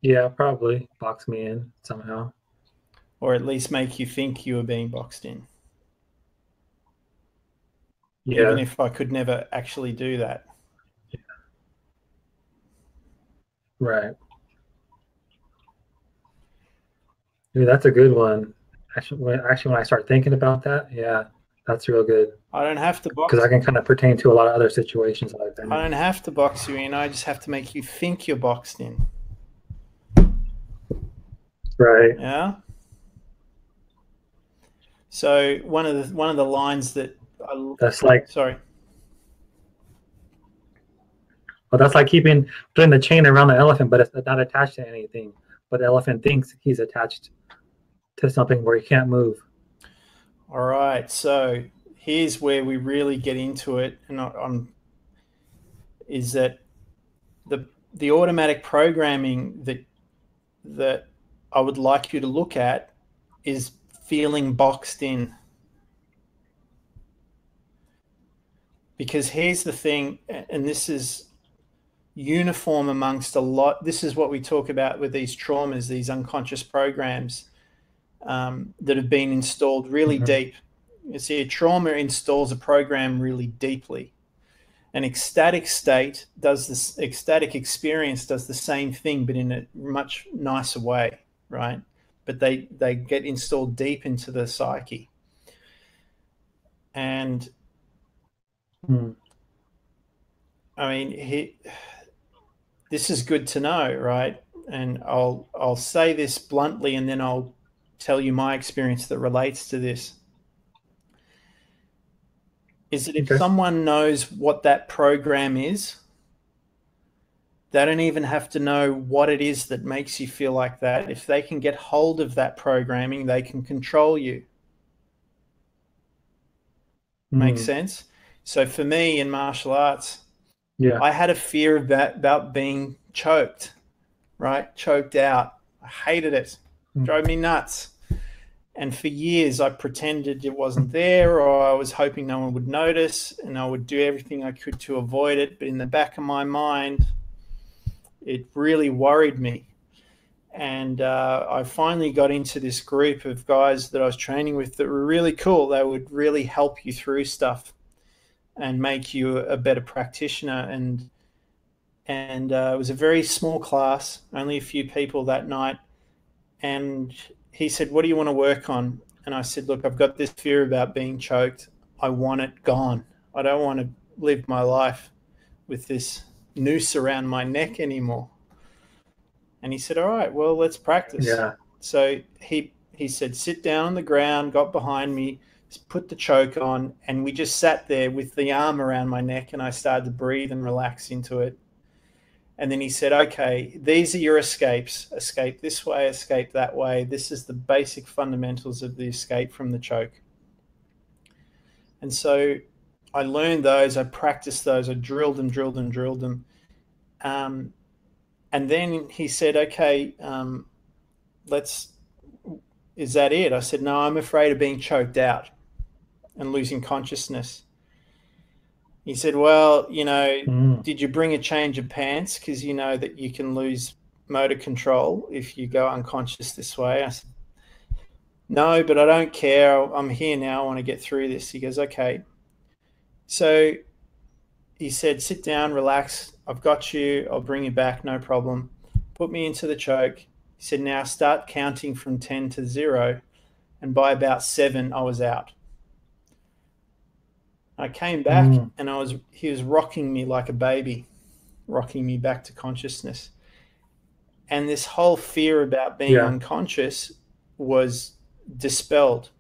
yeah, probably box me in somehow. or at least make you think you were being boxed in. Even Yeah, if I could never actually do that. right. Dude, that's a good one. Actually, when I start thinking about that, yeah, that's real good I don't have to because box. I can kind of pertain to a lot of other situations that I've been I in. don't have to box you in. I just have to make you think you're boxed in. Right. Yeah. So one of the lines that That's like, sorry. well, that's like putting the chain around the elephant, but it's not attached to anything. But the elephant thinks he's attached to something where he can't move. All right. So here's where we really get into it, and is that the automatic programming that I would like you to look at is feeling boxed in. Because here's the thing, and this is uniform amongst a lot. This is what we talk about with these traumas, these unconscious programs that have been installed really Mm-hmm. deep. You see, a trauma installs a program really deeply. An ecstatic state does this, ecstatic experience does the same thing, but in a much nicer way, right? But they get installed deep into the psyche. And I mean, this is good to know, right? And I'll say this bluntly, and then I'll tell you my experience that relates to this. Is that if someone knows what that program is, they don't even have to know what it is that makes you feel like that. If they can get hold of that programming, they can control you. Makes sense? So for me in martial arts, I had a fear about being choked, right? Choked out. I hated it. Drove me nuts. And for years, I pretended it wasn't there, or I was hoping no one would notice, and I would do everything I could to avoid it. But in the back of my mind, it really worried me. And I finally got into this group of guys that I was training with that were really cool. They would really help you through stuff and make you a better practitioner. And it was a very small class, only a few people that night. And he said, "What do you want to work on?" And I said, "Look, I've got this fear about being choked. I want it gone. I don't want to live my life with this noose around my neck anymore." And he said, "All right, well, let's practice." Yeah. So he said, "Sit down on the ground," got behind me, put the choke on, and we just sat there with the arm around my neck, and I started to breathe and relax into it. And then he said, "Okay, these are your escapes. Escape this way, escape that way. This is the basic fundamentals of the escape from the choke." And so I learned those, I practiced those, I drilled them. And then he said, "Okay, is that it?" I said, "No, I'm afraid of being choked out and losing consciousness." He said, "Well, did you bring a change of pants? Because you know that you can lose motor control if you go unconscious this way." I said, "No, but I don't care. I'm here now. I want to get through this." He goes, "Okay." So he said, "Sit down, relax. I've got you. I'll bring you back. No problem." Put me into the choke. He said, "Now start counting from 10 to 0. And by about 7, I was out. I came back and he was rocking me like a baby, rocking me back to consciousness. And this whole fear about being unconscious was dispelled.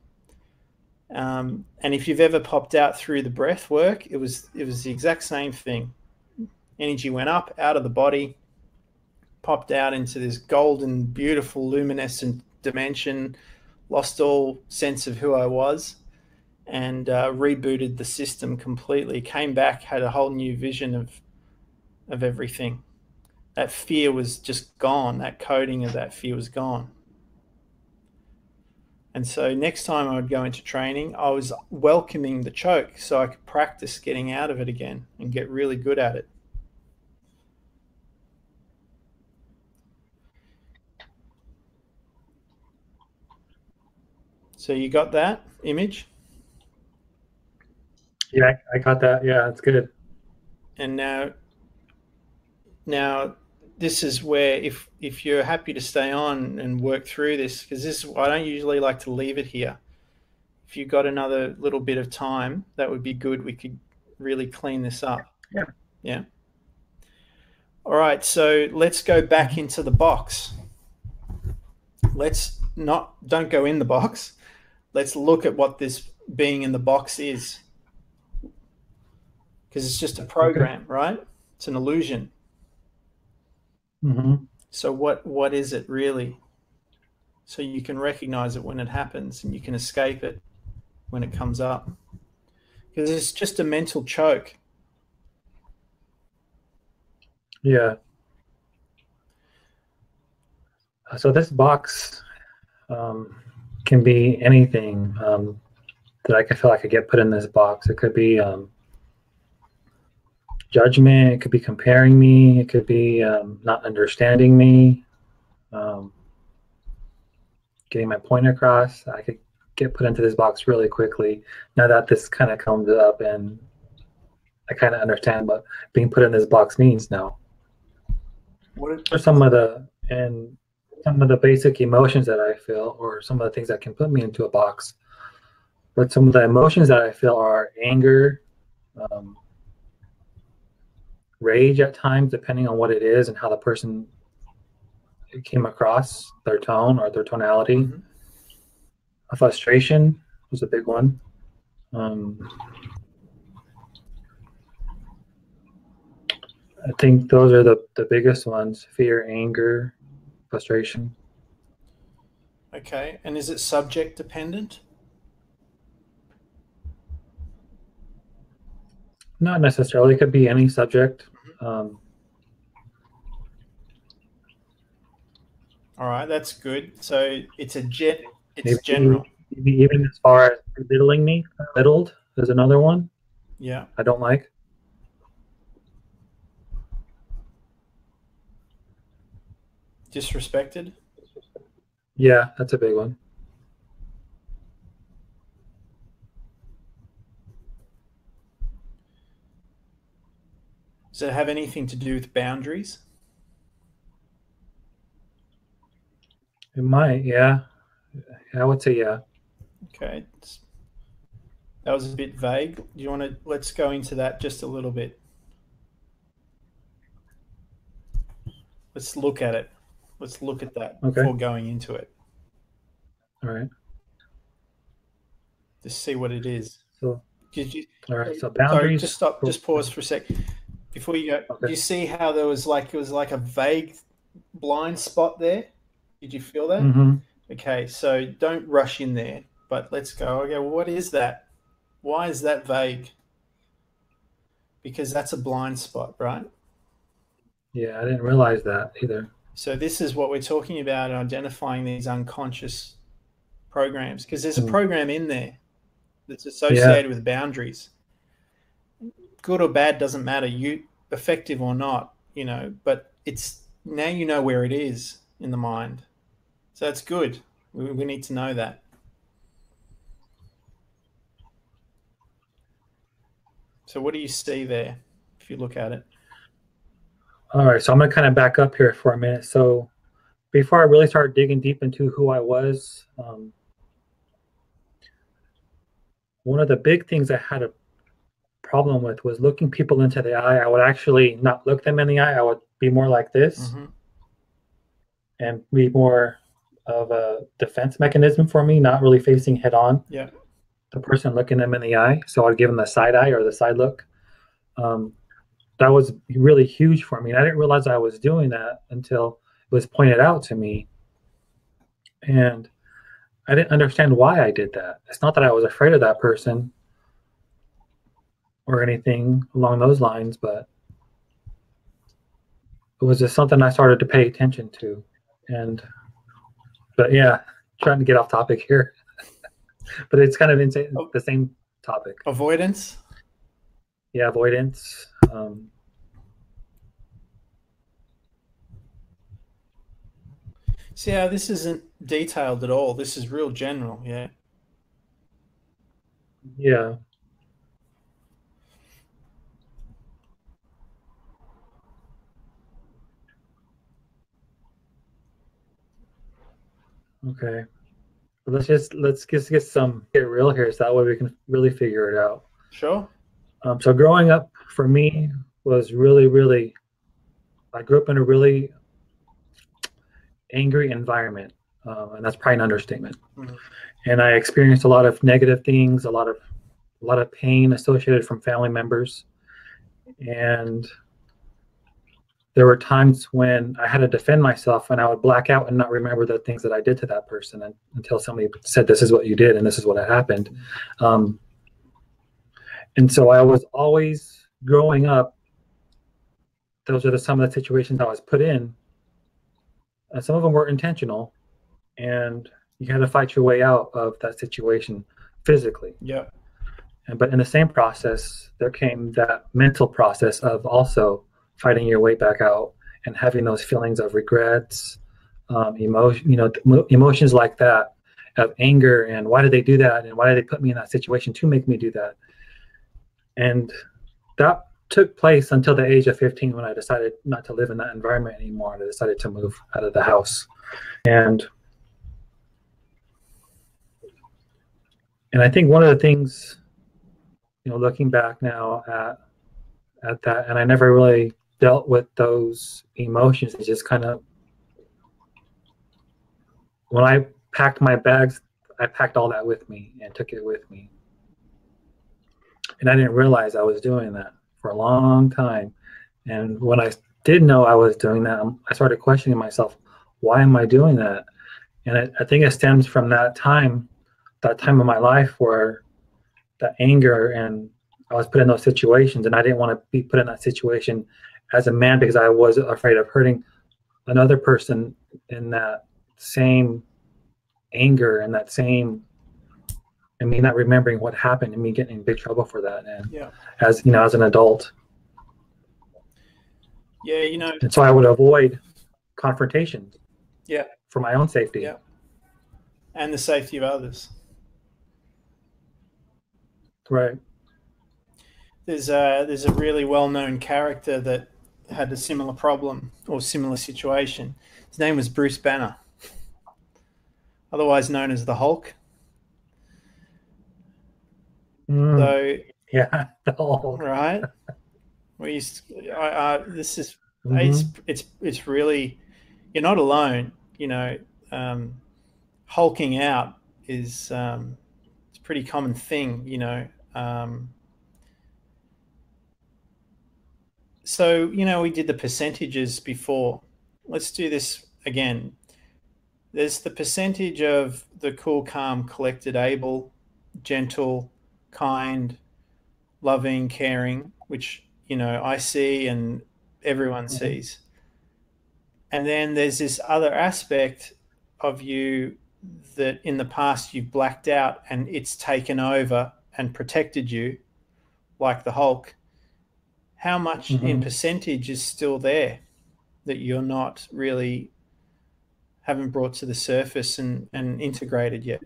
And if you've ever popped out through the breath work, it was the exact same thing. Energy went up out of the body, popped out into this golden, beautiful, luminescent dimension, lost all sense of who I was, and rebooted the system completely. Came back, had a whole new vision of everything. That fear was just gone. That coding of that fear was gone. And so next time I would go into training, I was welcoming the choke so I could practice getting out of it again and get really good at it. So you got that image? Yeah, I got that. Yeah, that's good. And now this is where if you're happy to stay on and work through this, because I don't usually like to leave it here. If you've got another little bit of time, that would be good. We could really clean this up. Yeah. Yeah. All right, so let's go back into the box. Don't go in the box. Let's look at what this being in the box is. Because it's just a program, right? It's an illusion. So what is it really? So you can recognize it when it happens and you can escape it when it comes up. Because it's just a mental choke. Yeah. So this box can be anything that I feel like I could get put in this box. It could be judgment. It could be comparing me. It could be not understanding me. Getting my point across. I could get put into this box really quickly. Now that this kind of comes up and I kind of understand what being put in this box means now. What are some of the basic emotions that I feel, or some of the things that can put me into a box? But some of the emotions that I feel are anger, rage at times, depending on what it is and how the person came across, their tone or their tonality. Mm-hmm. A frustration was a big one. I think those are the biggest ones: fear, anger, frustration. Okay, and is it subject dependent? Not necessarily. It could be any subject. All right, that's good. So it's it's general. Maybe even as far as belittling me. Belittled is another one. Yeah. I don't like. Disrespected. Yeah, that's a big one. Does it have anything to do with boundaries? It might, yeah. I would say yeah. Okay. That was a bit vague. Do you want to let's go into that just a little bit? Let's look at it. Let's look at that Okay. before going into it. All right. Just see what it is. So, Did you? all right. So Sorry, boundaries. just stop. Just pause for a sec before you go. Okay. Do you see how there was like it was like a vague blind spot there? Did you feel that? Mm-hmm. Okay, so don't rush in there. But let's go. Okay, well, what is that? Why is that vague? Because that's a blind spot, right? Yeah, I didn't realize that either. So this is what we're talking about, identifying these unconscious programs, because there's a program in there that's associated with boundaries. Good or bad doesn't matter, you effective or not, but it's now you know where it is in the mind. So that's good. We need to know that. So what do you see there if you look at it? All right, so I'm going to kind of back up here for a minute. So before I really started digging deep into who I was, one of the big things I had a problem with was looking people into the eye. I would actually not look them in the eye. I would be more like this and be more of a defense mechanism for me, not really facing head on the person, looking them in the eye. So I'd give them the side eye or the side look. That was really huge for me. And I didn't realize I was doing that until it was pointed out to me. And I didn't understand why I did that. It's not that I was afraid of that person or anything along those lines, but it was just something I started to pay attention to. But yeah, trying to get off topic here. But it's kind of insane, the same topic. Avoidance? Yeah, avoidance. See how this isn't detailed at all. This is real general, yeah. Yeah. Okay. Let's just get real here, so that way we can really figure it out. Sure. So growing up for me was really, I grew up in a really angry environment, and that's probably an understatement. And I experienced a lot of negative things, a lot of pain associated from family members, and there were times when I had to defend myself, and I would black out and not remember the things that I did to that person until somebody said, "This is what you did, and this is what happened." And so I was always growing up. Those are some of the situations I was put in. Some of them were intentional, and you had to fight your way out of that situation physically. Yeah. But in the same process, there came that mental process of also fighting your way back out and having those feelings of regrets, emotions like that, of anger, and why did they do that, and why did they put me in that situation to make me do that? And that took place until the age of 15, when I decided not to live in that environment anymore, and I decided to move out of the house. And And I think one of the things, looking back now at that, and I never really dealt with those emotions. It's just kind of, when I packed my bags, I packed all that with me and took it with me. And I didn't realize I was doing that for a long time. And when I did know I was doing that, I started questioning myself, why am I doing that? And I think it stems from that time of my life where the anger, and I was put in those situations, and I didn't want to be put in that situation as a man because I was afraid of hurting another person in that same anger and that same, and me not remembering what happened and me getting in big trouble for that. And Yeah. as as an adult. Yeah, And so I would avoid confrontations. Yeah. For my own safety. Yeah. And the safety of others. Right. There's a really well-known character that had a similar problem or similar situation. His name was Bruce Banner, otherwise known as the Hulk. So yeah, the Hulk. Right. This is it's really, you're not alone. Hulking out is it's a pretty common thing. So we did the percentages before. Let's do this again. There's the percentage of the cool, calm, collected, able, gentle, kind, loving, caring, which I see and everyone sees. And then there's this other aspect of you that in the past you've blacked out and it's taken over and protected you, like the Hulk. How much in percentage is still there that you're not really, haven't brought to the surface and integrated yet?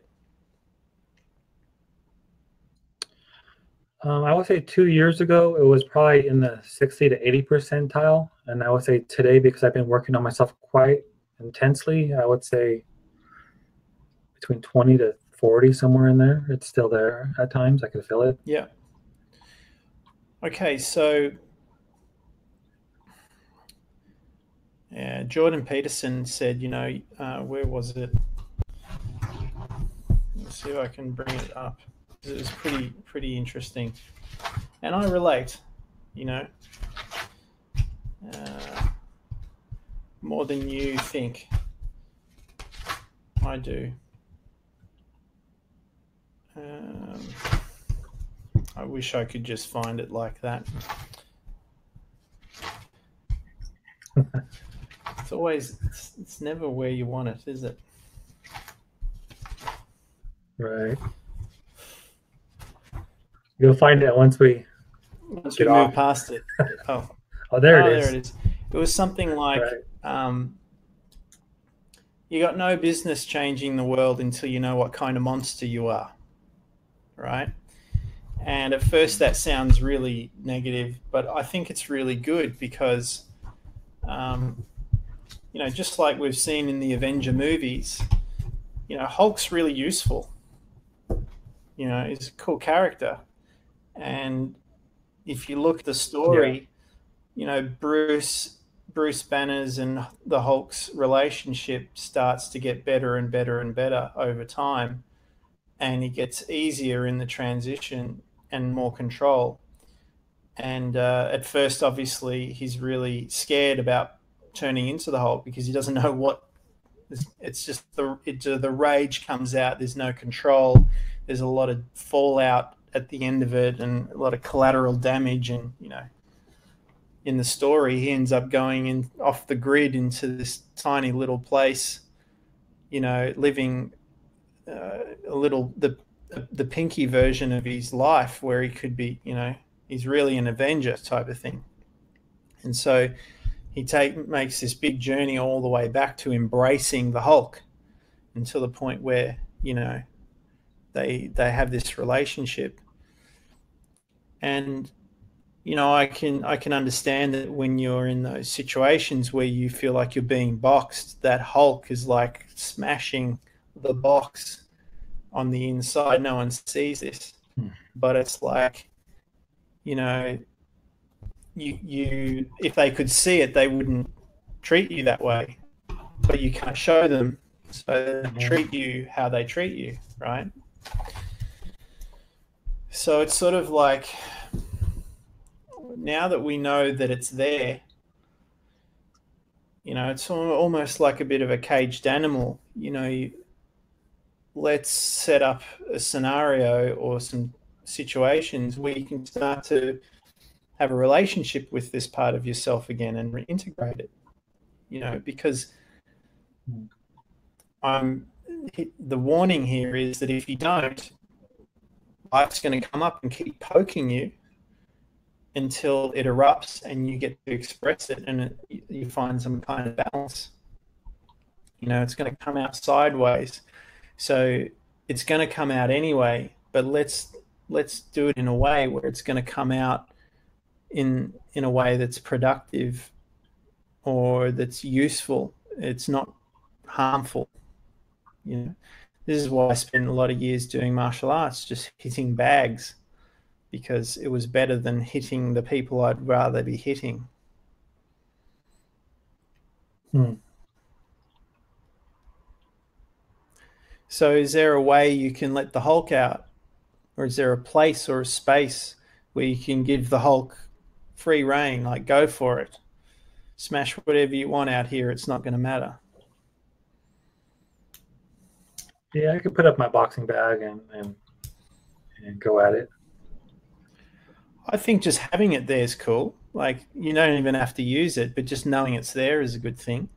I would say 2 years ago, it was probably in the 60 to 80 percentile. And I would say today, because I've been working on myself quite intensely, I would say between 20 to 40, somewhere in there. It's still there at times. I can feel it. Yeah. Okay, so Jordan Peterson said, where was it? Let's see if I can bring it up. It was pretty interesting, and I relate, more than you think. I do. I wish I could just find it like that. It's never where you want it, is it? Right. You'll find it once we move past it. Oh, there it is. There it is. It was something like, you got no business changing the world until you know what kind of monster you are, right? And at first that sounds really negative, but I think it's really good because, just like we've seen in the Avenger movies, Hulk's really useful. He's a cool character. And if you look at the story, Bruce Banner's and the Hulk's relationship starts to get better and better and better over time. And it gets easier in the transition and more control. And at first, obviously, he's really scared about turning into the Hulk because he doesn't know what. It's just the rage comes out. There's no control. There's a lot of fallout at the end of it and a lot of collateral damage. And, in the story, he ends up going off the grid into this tiny little place, living the Pinky version of his life where he could be, he's really an Avenger type of thing. And so he makes this big journey all the way back to embracing the Hulk until the point where, they have this relationship. And, I can understand that when you're in those situations where you feel like you're being boxed, that Hulk is like smashing the box on the inside. No one sees this, but it's like, you know, you if they could see it, they wouldn't treat you that way, but you can't show them, so they treat you how they treat you, right? So it's sort of like, now that we know that it's there, you know, it's almost like a bit of a caged animal. You know, let's set up a scenario or some situations where you can start to have a relationship with this part of yourself again and reintegrate it, you know, because the warning here is that if you don't, life's going to come up and keep poking you until it erupts and you get to express it, and you find some kind of balance. You know, it's going to come out sideways, so it's going to come out anyway, but let's do it in a way where it's going to come out in a way that's productive or that's useful. It's not harmful. You know, this is why I spent a lot of years doing martial arts, just hitting bags, because it was better than hitting the people I'd rather be hitting. So is there a way you can let the Hulk out? Or is there a place or a space where you can give the Hulk free rein, like go for it, smash whatever you want out here, it's not going to matter? Yeah, I could put up my boxing bag and go at it. I think just having it there is cool. Like, you don't even have to use it, but just knowing it's there is a good thing.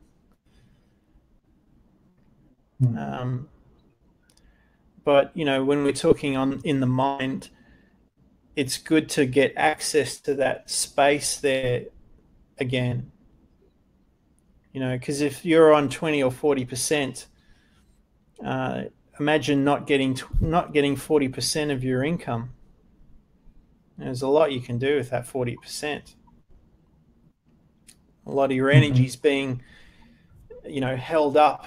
But, you know, when we're talking in the mind, it's good to get access to that space there again. You know, because if you're on 20 or 40%, imagine not getting 40% of your income. There's a lot you can do with that 40%. A lot of your energy is being, you know, held up,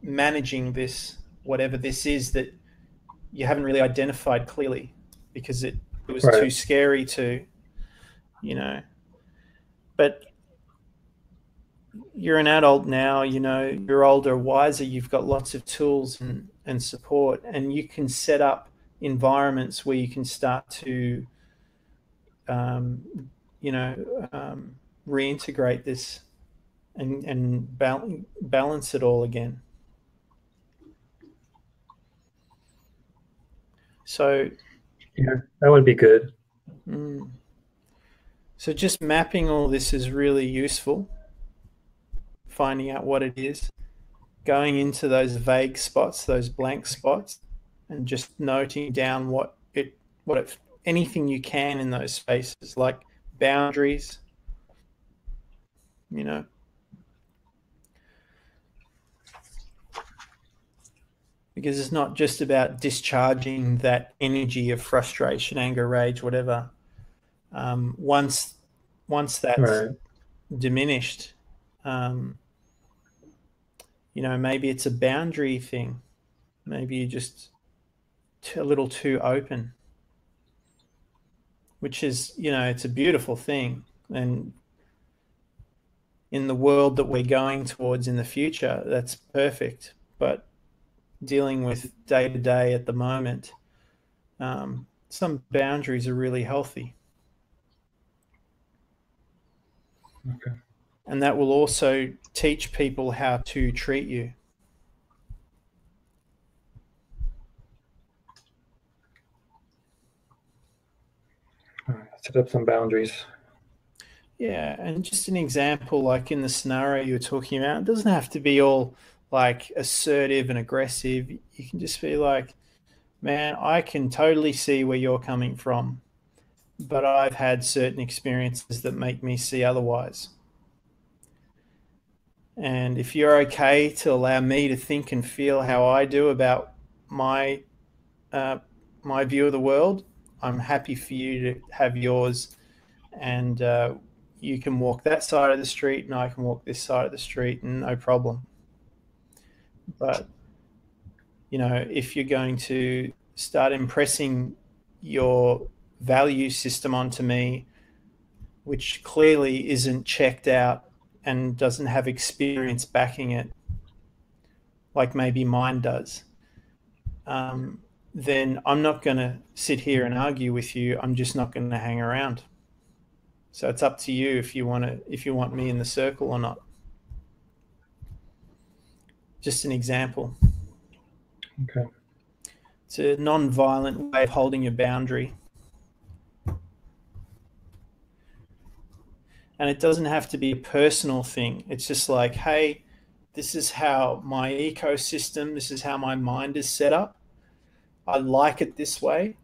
managing this, whatever this is that you haven't really identified clearly, because it was too scary to, you know. But you're an adult now, you know, you're older, wiser, you've got lots of tools and support, and you can set up environments where you can start to, you know, reintegrate this and balance it all again. So yeah, that would be good. So just mapping all this is really useful. Finding out what it is, going into those vague spots, those blank spots, and just noting down anything you can in those spaces, like boundaries, you know. Because it's not just about discharging that energy of frustration, anger, rage, whatever. Once that's diminished, you know, maybe it's a boundary thing. Maybe you're just a little too open, which is, you know, it's a beautiful thing. And in the world that we're going towards in the future, that's perfect. But dealing with day to day at the moment, some boundaries are really healthy. Okay. And that will also teach people how to treat you. Set up some boundaries. Yeah, and just an example, like in the scenario you were talking about, it doesn't have to be all like assertive and aggressive. You can just be like, man, I can totally see where you're coming from, but I've had certain experiences that make me see otherwise. And if you're okay to allow me to think and feel how I do about my view of the world, I'm happy for you to have yours, and you can walk that side of the street and I can walk this side of the street, and no problem. But, if you're going to start impressing your value system onto me, which clearly isn't checked out and doesn't have experience backing it, like maybe mine does, then I'm not going to sit here and argue with you. I'm just not going to hang around. So it's up to you if you want me in the circle or not. Just an example. Okay. It's a non-violent way of holding your boundary. And it doesn't have to be a personal thing. It's just like, hey, this is how my ecosystem, this is how my mind is set up. I like it this way.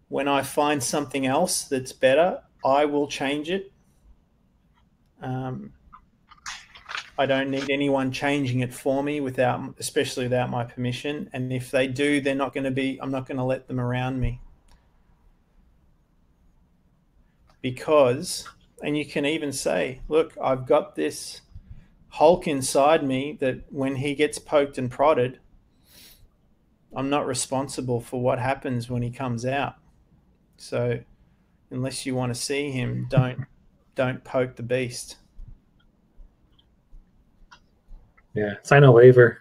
When I find something else that's better, I will change it. I don't need anyone changing it for me especially without my permission. And if they do, I'm not going to let them around me. Because, and you can even say, look, I've got this Hulk inside me that when he gets poked and prodded, I'm not responsible for what happens when he comes out. So unless you want to see him, don't poke the beast. Yeah, sign a waiver.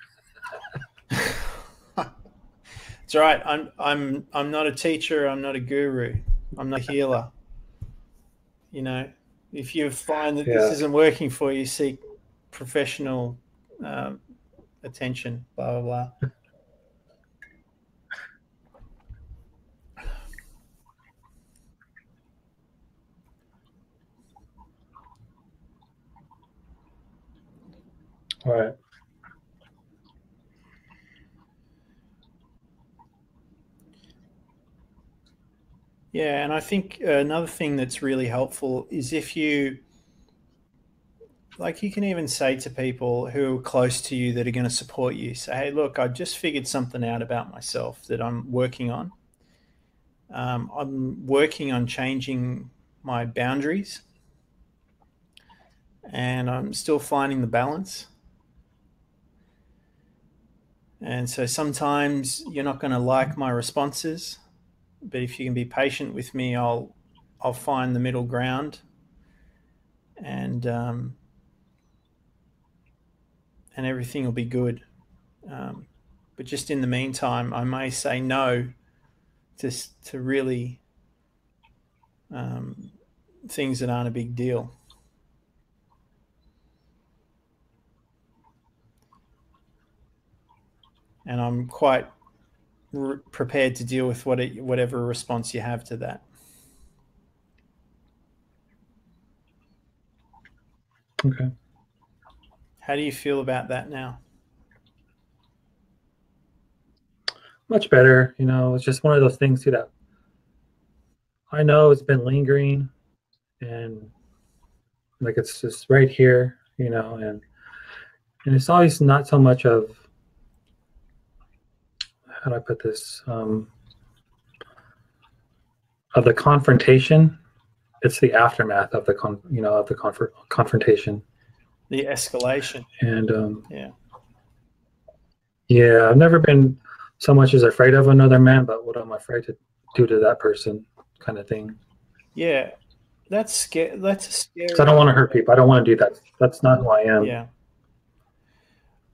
It's all right. I'm not a teacher. I'm not a guru. I'm not a healer. If you find that this isn't working for you, seek professional attention. Blah blah blah. All right. Yeah, and I think another thing that's really helpful is if you can even say to people who are close to you that are going to support you, say, hey, look, I just figured something out about myself that I'm working on. I'm working on changing my boundaries, and I'm still finding the balance. And so sometimes you're not going to like my responses, but if you can be patient with me, I'll find the middle ground, and everything will be good. But just in the meantime, I may say no to really things that aren't a big deal. And I'm quite prepared to deal with whatever response you have to that. Okay. How do you feel about that now? Much better. It's just one of those things too that I know it's been lingering, and like it's just right here, and it's always not so much of, how do I put this, of the confrontation. It's the aftermath of the confrontation, the escalation. And yeah, I've never been so much as afraid of another man, but what I'm afraid to do to that person, kind of thing. Yeah, that's scary. That's a scary. Because I don't want to hurt people. I don't want to do that. That's not who I am. Yeah.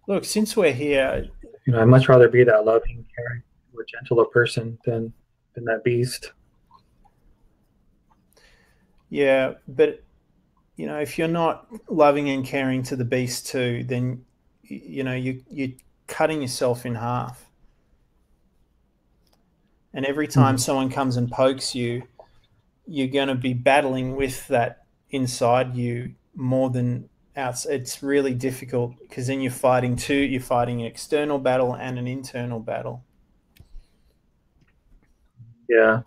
Look, since we're here, I'd much rather be that loving, caring, or gentler person than that beast. Yeah, but if you're not loving and caring to the beast too, then you're cutting yourself in half. And every time someone comes and pokes you, you're going to be battling with that inside you more than outside. It's really difficult because then you're fighting an external battle and an internal battle. Yeah.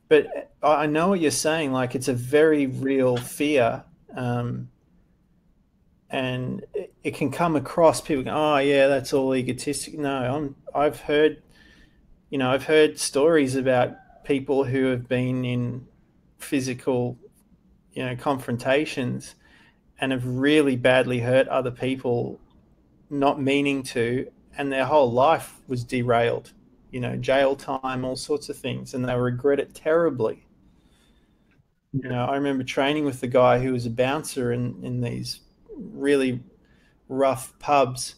But I know what you're saying. Like, it's a very real fear. And it can come across, people go, oh yeah, that's all egotistic. No, I've heard stories about people who have been in physical, confrontations and have really badly hurt other people not meaning to, and their whole life was derailed. You know, jail time, all sorts of things, and they regret it terribly. You know, I remember training with the guy who was a bouncer in these really rough pubs,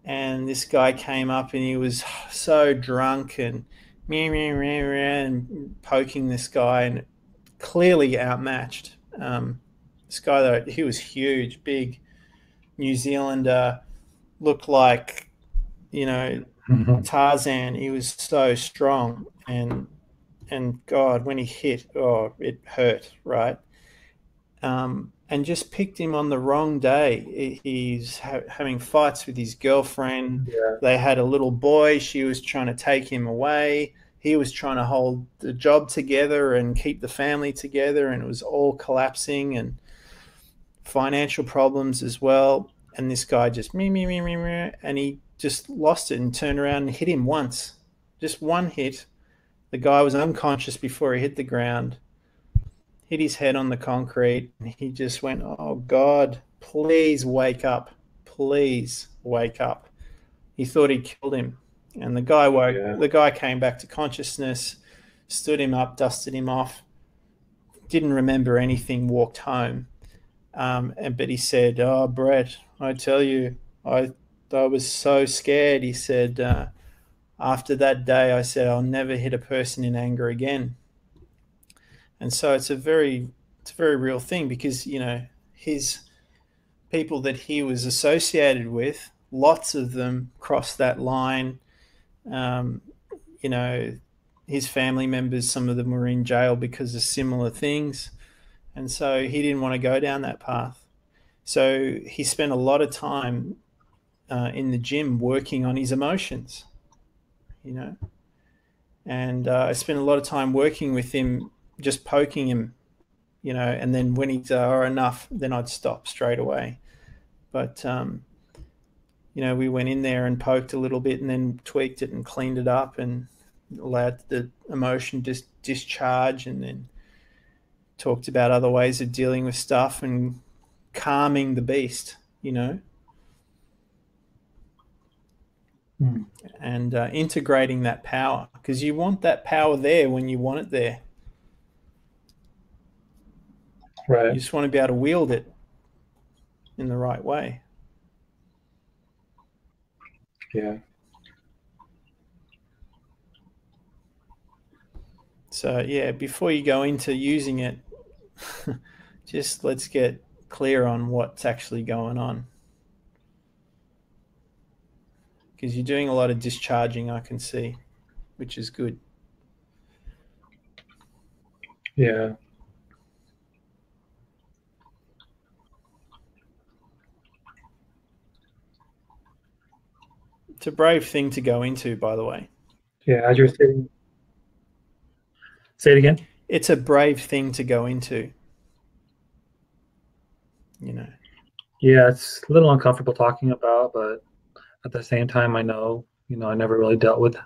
and this guy came up and he was so drunk and meh, meh, meh, meh, and poking this guy and clearly outmatched. This guy, though, he was huge, big New Zealander, looked like, you know, Tarzan. He was so strong, and God, when he hit, oh, it hurt, right? And just picked him on the wrong day. He's having fights with his girlfriend. Yeah. They had a little boy. She was trying to take him away. He was trying to hold the job together and keep the family together, and it was all collapsing, and financial problems as well. And this guy just me, and he just lost it and turned around and hit him once, just one hit. The guy was unconscious before he hit the ground, hit his head on the concrete, and he just went, "Oh God, please wake up, please wake up." He thought he killed him, and the guy woke. Yeah. The guy came back to consciousness, stood him up, dusted him off, didn't remember anything, walked home. But he said, "Oh, Brett, I tell you, I was so scared." He said, "After that day, I said I'll never hit a person in anger again." And so it's a very real thing, because, you know, his people that he was associated with, lots of them crossed that line. You know, his family members, some of them were in jail because of similar things. And so he didn't want to go down that path. So he spent a lot of time in the gym working on his emotions, you know. And I spent a lot of time working with him, just poking him, you know, and then when he'd say, enough, then I'd stop straight away. But, you know, we went in there and poked a little bit and then tweaked it and cleaned it up and allowed the emotion just discharge, and then talked about other ways of dealing with stuff and calming the beast, you know, and integrating that power, because you want that power there when you want it there. Right. You just want to be able to wield it in the right way. Yeah. So, yeah, before you go into using it, just let's get clear on what's actually going on. Because you're doing a lot of discharging, I can see, which is good. Yeah. It's a brave thing to go into, by the way. Yeah, as you're saying. Say it again. It's a brave thing to go into, you know. Yeah, it's a little uncomfortable talking about, but at the same time, I know, you know, I never really dealt with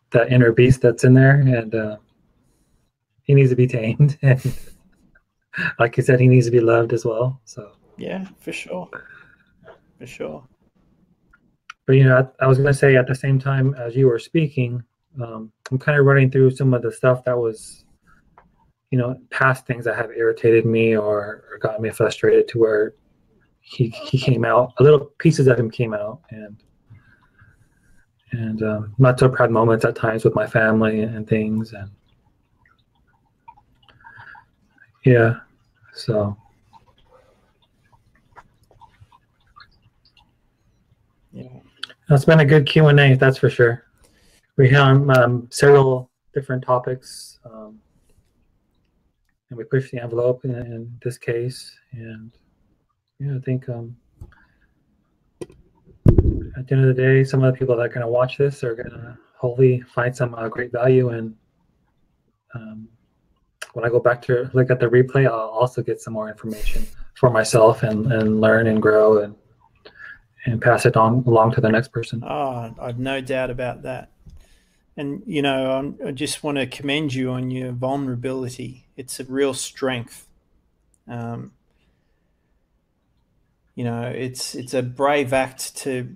that inner beast that's in there, and he needs to be tamed. And like you said, he needs to be loved as well. So yeah, for sure, for sure. But, you know, I was going to say, at the same time as you were speaking, I'm kind of running through some of the stuff that was, you know, past things that have irritated me or got me frustrated, to where he came out, a little pieces of him came out, and not so proud moments at times with my family and things, and yeah, so Yeah, it's been a good Q&A, that's for sure. We have several different topics, and we pushed the envelope in this case, and yeah, I think at the end of the day, some of the people that are going to watch this are going to hopefully find some great value, and when I go back to look at the replay, I'll also get some more information for myself and learn and grow and pass it on along to the next person. Oh, I've no doubt about that. And, you know, I just want to commend you on your vulnerability. It's a real strength. You You know, it's a brave act to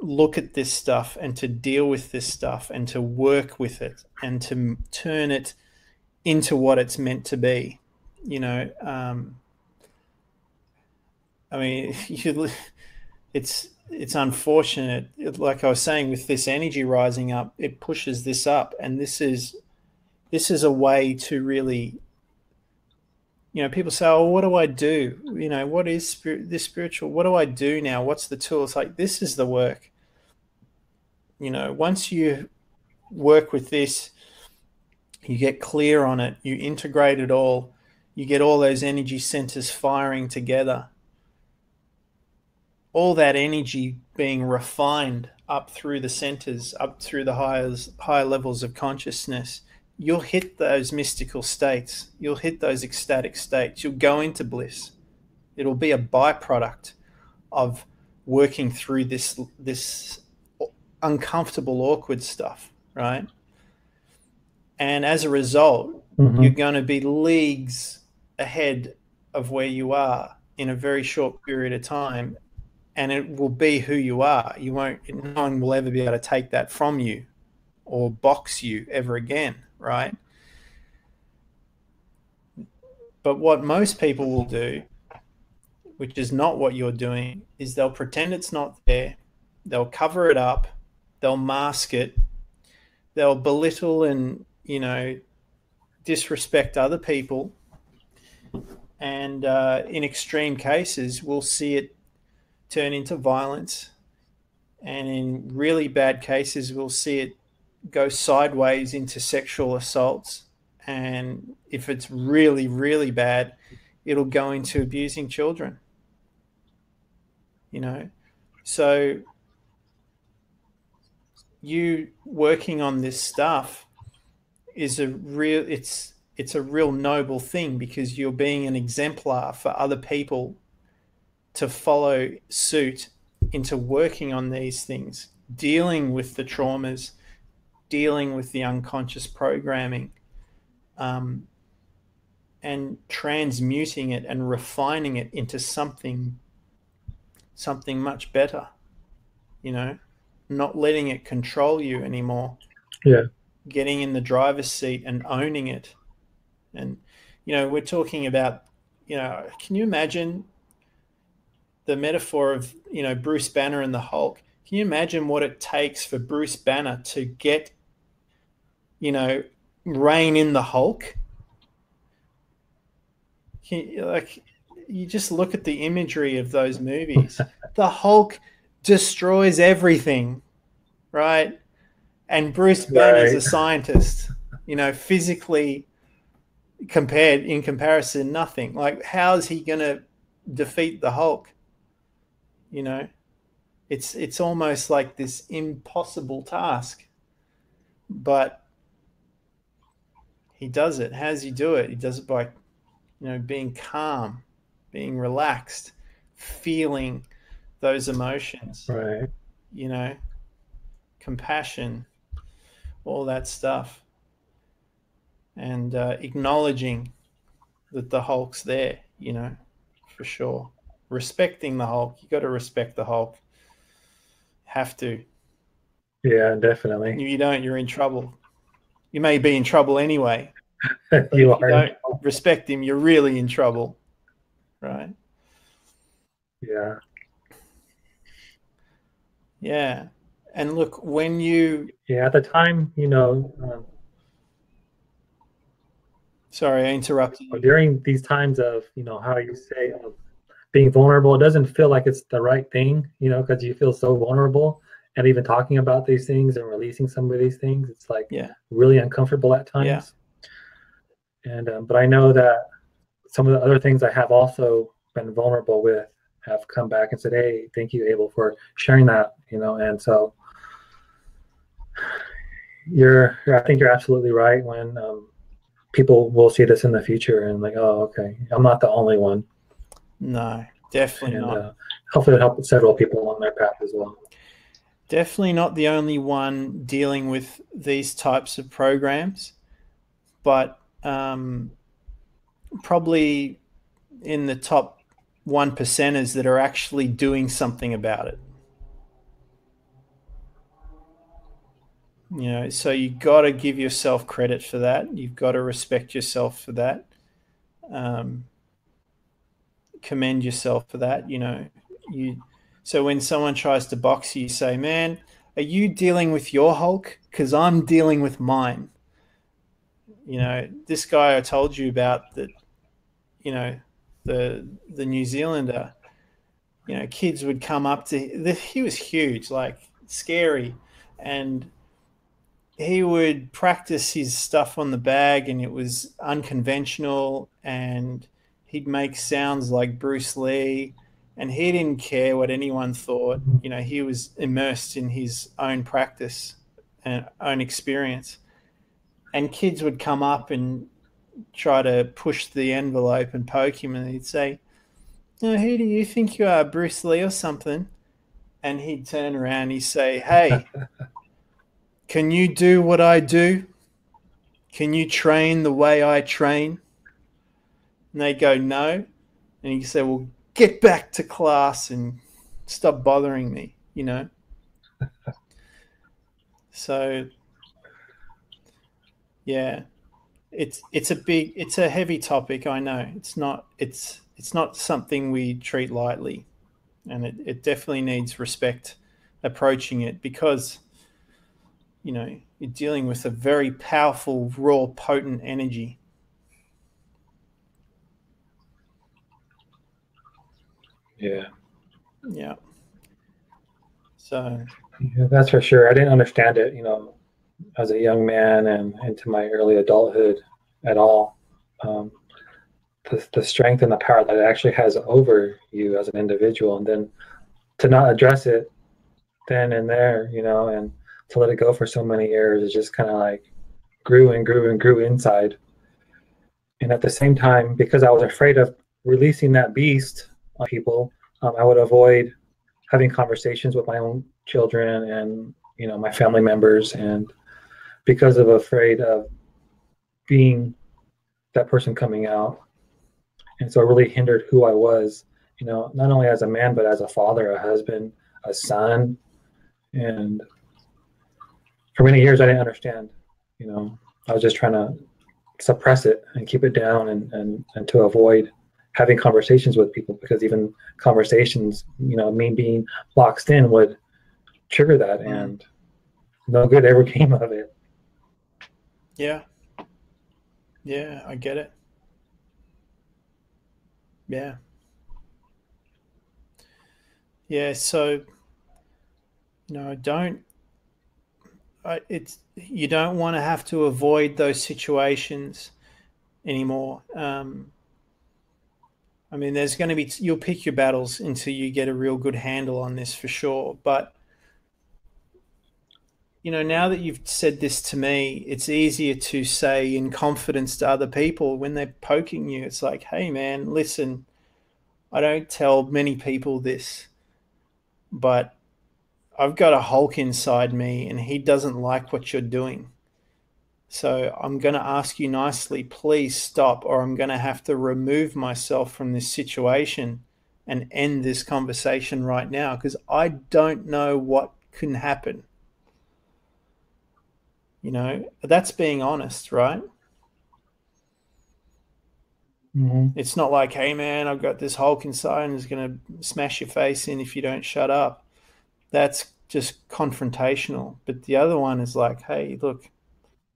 look at this stuff and to deal with this stuff and to work with it and to turn it into what it's meant to be. You know, I mean, it's unfortunate. Like I was saying, with this energy rising up, it pushes this up, and this is a way to really, you know, people say, "Oh, what do I do? You know, what is this spiritual? What do I do now? What's the tool?" It's like, this is the work. You know, once you work with this, you get clear on it, you integrate it all, you get all those energy centers firing together, all that energy being refined up through the centers, up through the higher levels of consciousness. You'll hit those mystical states. You'll hit those ecstatic states. You'll go into bliss. It'll be a byproduct of working through this uncomfortable, awkward stuff, right? And as a result, you're going to be leagues ahead of where you are in a very short period of time, and it will be who you are. No one will ever be able to take that from you or box you ever again, right? But what most people will do, which is not what you're doing, is they'll pretend it's not there. They'll cover it up. They'll mask it. They'll belittle and, you know, disrespect other people. And in extreme cases, we'll see it turn into violence. And in really bad cases, we'll see it go sideways into sexual assaults. And if it's really, really bad, it'll go into abusing children. You know, so you working on this stuff is it's a real noble thing, because you're being an exemplar for other people to follow suit into working on these things, dealing with the traumas, dealing with the unconscious programming, and transmuting it and refining it into something much better, you know, not letting it control you anymore. Yeah. Getting in the driver's seat and owning it. And, you know, we're talking about, you know, can you imagine the metaphor of, you know, Bruce Banner and the Hulk? Can you imagine what it takes for Bruce Banner to get, you know, rein in the Hulk? You just look at the imagery of those movies. The Hulk destroys everything, right? And Bruce Banner's a scientist, you know, physically in comparison, nothing. Like, how is he going to defeat the Hulk? You know, it's almost like this impossible task, but he does it. How does he do it? He does it by, you know, being calm, being relaxed, feeling those emotions, right? You know, compassion, all that stuff, and acknowledging that the Hulk's there, you know, for sure. Respecting the Hulk. You got to respect the Hulk. Have to. Yeah, definitely. If you don't, you're in trouble. You may be in trouble anyway. you don't respect him, you're really in trouble, right? Yeah. Yeah. And look, when you... Yeah, at the time, you know... sorry, I interrupted you. During these times of, you know, how you say, being vulnerable, it doesn't feel like it's the right thing, you know, because you feel so vulnerable. And even talking about these things and releasing some of these things, it's like really uncomfortable at times. Yeah. And but I know that some of the other things I have also been vulnerable with have come back and said, "Hey, thank you, Abel, for sharing that," you know. And so I think you're absolutely right when people will see this in the future and like, oh, okay, I'm not the only one. No, definitely not. Hopefully it'll help several people on their path as well. Definitely not the only one dealing with these types of programs, but probably in the top one percenters that are actually doing something about it. You know, so you got to give yourself credit for that. You've got to respect yourself for that. Commend yourself for that. You know, so when someone tries to box you, you say, man, are you dealing with your Hulk? Because I'm dealing with mine. You know, this guy I told you about, that, you know, the New Zealander, you know, kids would come up to, he was huge, like scary, and he would practice his stuff on the bag, and it was unconventional, and he'd make sounds like Bruce Lee, and he didn't care what anyone thought. You know, he was immersed in his own practice and own experience. And kids would come up and try to push the envelope and poke him, and he'd say, "Oh, who do you think you are, Bruce Lee or something?" And he'd turn around and he'd say, "Hey, can you do what I do? Can you train the way I train?" And they go, "No." And you say, "Well, get back to class and stop bothering me," you know? So, yeah, it's a heavy topic. I know it's not something we treat lightly, and it definitely needs respect approaching it, because, you know, you're dealing with a very powerful, raw, potent energy. Yeah. Yeah. So, yeah, that's for sure. I didn't understand it, you know, as a young man and into my early adulthood at all. The strength and the power that it actually has over you as an individual, and then to not address it then and there, you know, and to let it go for so many years, it just kind of like grew and grew and grew inside. And at the same time, because I was afraid of releasing that beast on people, I would avoid having conversations with my own children and, you know, my family members, and because of afraid of being that person coming out. And so it really hindered who I was, you know, not only as a man, but as a father, a husband, a son. And for many years, I didn't understand, you know, I was just trying to suppress it and keep it down, and to avoid having conversations with people, because even conversations, you know, me being boxed in would trigger that, and no good ever came of it. yeah. Yeah, I get it. Yeah. Yeah, so, no, it's, you don't want to have to avoid those situations anymore. I mean, there's going to be, you'll pick your battles until you get a real good handle on this, for sure. But, you know, now that you've said this to me, it's easier to say in confidence to other people when they're poking you. It's like, hey, man, listen, I don't tell many people this, but I've got a Hulk inside me, and he doesn't like what you're doing. So I'm going to ask you nicely, please stop, or I'm going to have to remove myself from this situation and end this conversation right now, because I don't know what can happen. You know, that's being honest, right? Mm-hmm. It's not like, hey, man, I've got this Hulk inside and it's going to smash your face in if you don't shut up. That's just confrontational. But the other one is like, hey, look,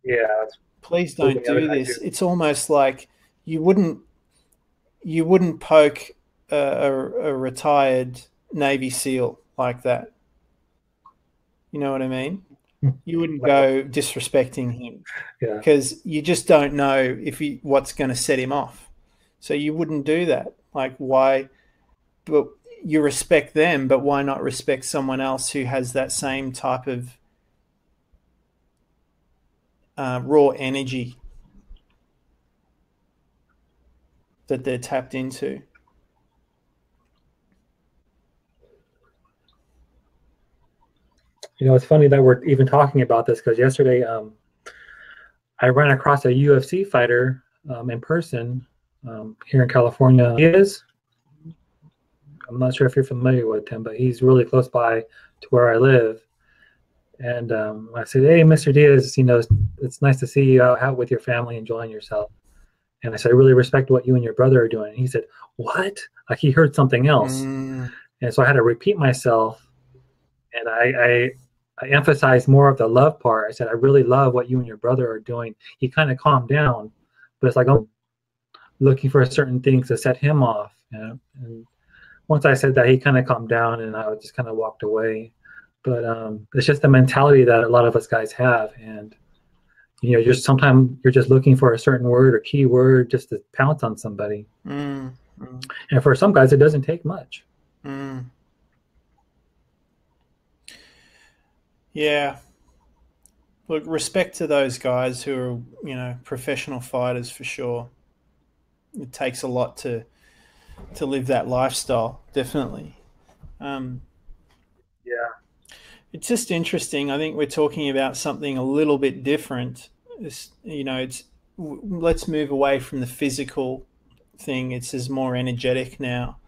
Yeah, please don't do this. It's almost like you wouldn't poke a retired Navy SEAL like that. You know what I mean? You wouldn't go disrespecting him, because you just don't know what's going to set him off. So you wouldn't do that. Like, why? But you respect them, but why not respect someone else who has that same type of raw energy that they're tapped into? You know, it's funny that we're even talking about this, because yesterday I ran across a UFC fighter in person here in California. He is I'm not sure if you're familiar with him, but he's really close by to where I live. And I said, "Hey, Mr. Diaz, it's nice to see you out with your family, enjoying yourself." And I said, "I really respect what you and your brother are doing." And he said, "What?" Like he heard something else. And so I had to repeat myself, and I emphasized more of the love part. I said, "I really love what you and your brother are doing." He kind of calmed down, but it's like I'm looking for certain things to set him off. And once I said that, he kind of calmed down, and I just kind of walked away. But it's just the mentality that a lot of us guys have, and just sometimes you're just looking for a certain word or keyword just to pounce on somebody. And for some guys, it doesn't take much. Yeah. Look, respect to those guys who are, professional fighters for sure. It takes a lot to live that lifestyle, definitely. Yeah. It's just interesting. I think we're talking about something a little bit different. Let's move away from the physical thing. It's more energetic now.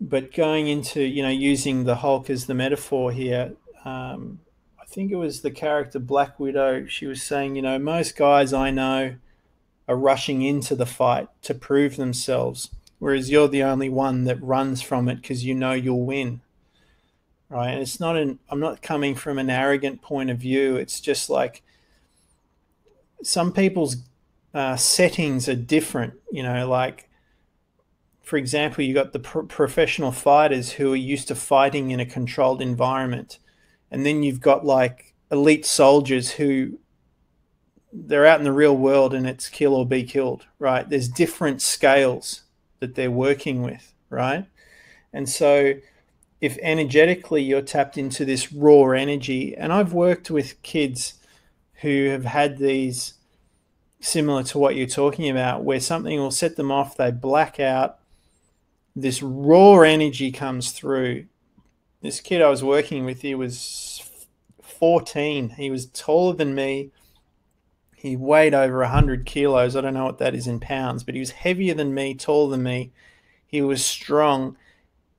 But going into, using the Hulk as the metaphor here, I think it was the character Black Widow. She was saying, most guys I know are rushing into the fight to prove themselves, whereas you're the only one that runs from it because you'll win. Right? And it's not I'm not coming from an arrogant point of view. It's just like some people's settings are different. Like, for example, you got the professional fighters who are used to fighting in a controlled environment. And then you've got like elite soldiers who they're out in the real world and it's kill or be killed, right? There's different scales that they're working with, right? And so if energetically you're tapped into this raw energy, and I've worked with kids who have had these similar to what you're talking about, where something will set them off, they black out, this raw energy comes through. This kid I was working with, he was 14. He was taller than me. He weighed over 100 kilos. I don't know what that is in pounds, but he was heavier than me, taller than me. He was strong,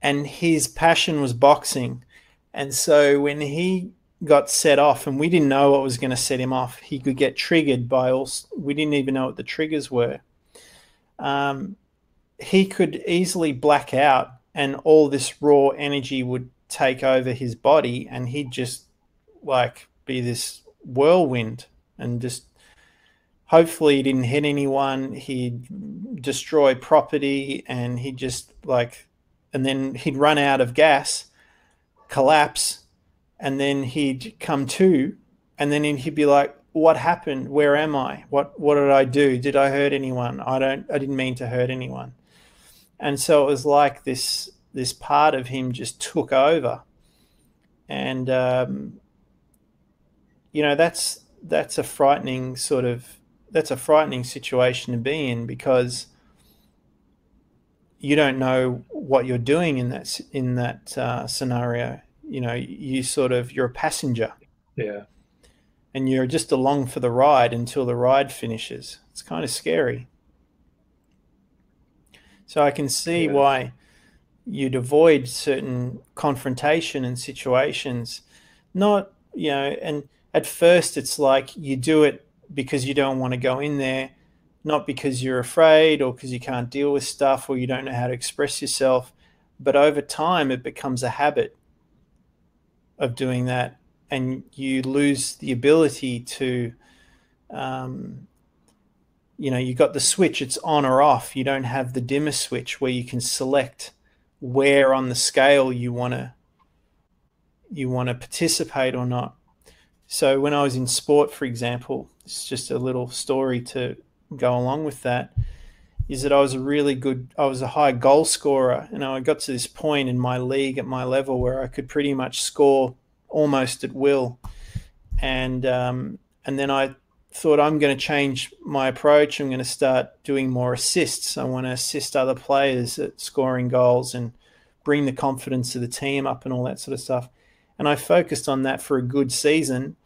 and his passion was boxing. And so when he got set off, and we didn't know what was going to set him off, he could get triggered by we didn't even know what the triggers were. He could easily black out, and all this raw energy would take over his body, and he'd just like be this whirlwind, and just hopefully he didn't hit anyone. He'd destroy property, and he'd just and then he'd run out of gas, collapse, and then he'd come to, and then he'd be like, "What happened? Where am I? What did I do? Did I hurt anyone? I didn't mean to hurt anyone." And so it was like this part of him just took over. And that's a frightening situation to be in, because you don't know what you're doing in that scenario. You're a passenger. Yeah. And you're just along for the ride until the ride finishes. It's kind of scary. So I can see why you'd avoid certain confrontation and situations. And at first it's like you do it because you don't want to go in there, not because you're afraid or because you can't deal with stuff or you don't know how to express yourself. But over time it becomes a habit of doing that, and you lose the ability to you got the switch, it's on or off. You don't have the dimmer switch where you can select where on the scale you want to participate or not. So when I was in sport, for example, it's just a little story to go along with that, is that I was a high goal scorer, and I got to this point in my league at my level where I could pretty much score almost at will. And then I thought, I'm going to change my approach. I'm going to start doing more assists. I want to assist other players at scoring goals and bring the confidence of the team up and all that sort of stuff. And I focused on that for a good season.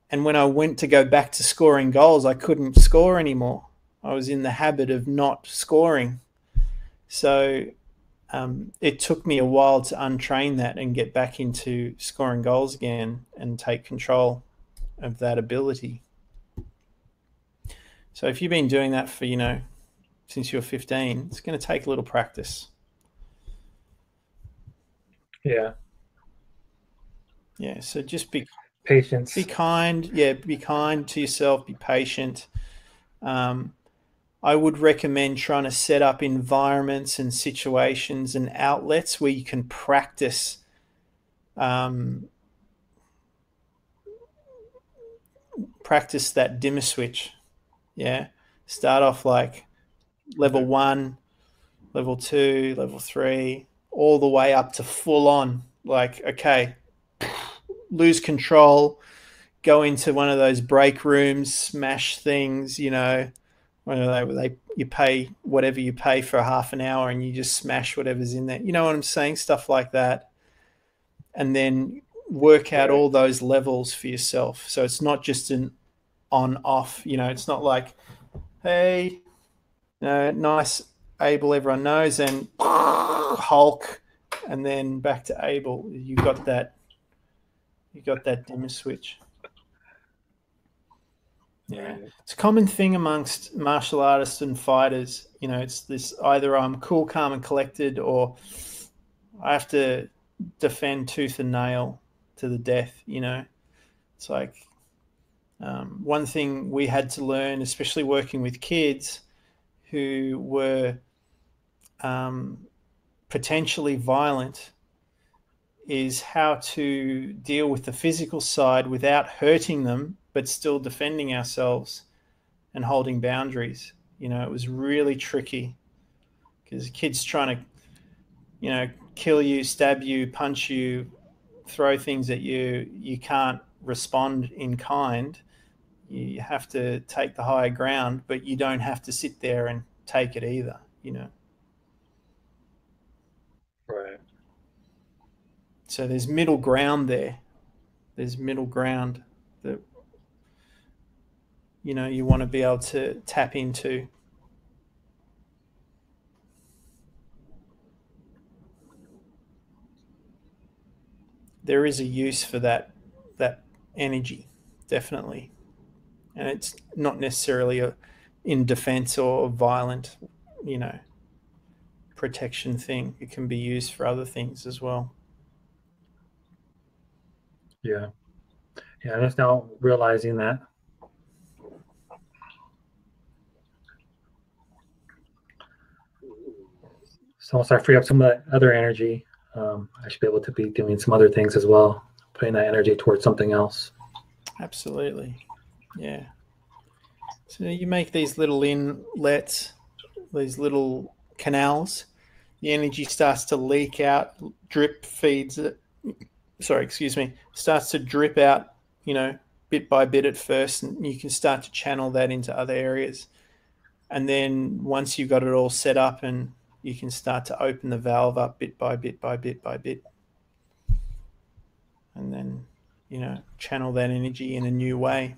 And when I went to go back to scoring goals, I couldn't score anymore. I was in the habit of not scoring. So it took me a while to untrain that and get back into scoring goals again and take control of that ability. So if you've been doing that for, since you were 15, it's going to take a little practice. Yeah. Yeah. So just be Patience. kind. Yeah. Be kind to yourself. Be patient. I would recommend trying to set up environments and situations and outlets where you can practice practice that dimmer switch. Yeah. Start off like level 1, level 2, level 3, all the way up to full on. Like, okay, lose control, go into one of those break rooms, smash things, where you pay whatever you pay for half an hour and you just smash whatever's in there. You know what I'm saying? Stuff like that. And then work out all those levels for yourself. So it's not just an on off, it's not like, hey, nice Abel, everyone knows, and Hulk, and then back to Abel. You got that dimmer switch. Yeah, it's a common thing amongst martial artists and fighters. It's this: either I'm cool, calm, and collected, or I have to defend tooth and nail to the death. It's like one thing we had to learn, especially working with kids who were potentially violent, is how to deal with the physical side without hurting them, but still defending ourselves and holding boundaries. It was really tricky because kids trying to, kill you, stab you, punch you, throw things at you, you can't respond in kind. You have to take the higher ground, but you don't have to sit there and take it either, Right. So there's middle ground there. There's middle ground that, you want to be able to tap into. There is a use for that energy, definitely. And it's not necessarily in defense or violent, protection thing. It can be used for other things as well. Yeah. Yeah, just now realizing that. So once I free up some of that other energy, I should be able to be doing some other things as well, putting that energy towards something else. Absolutely. Yeah. So you make these little inlets, these little canals, the energy starts to leak out, drip feeds it. Sorry, excuse me, starts to drip out, bit by bit at first, and you can start to channel that into other areas. And then once you've got it all set up, and you can start to open the valve up bit by bit by bit by bit. And then, channel that energy in a new way.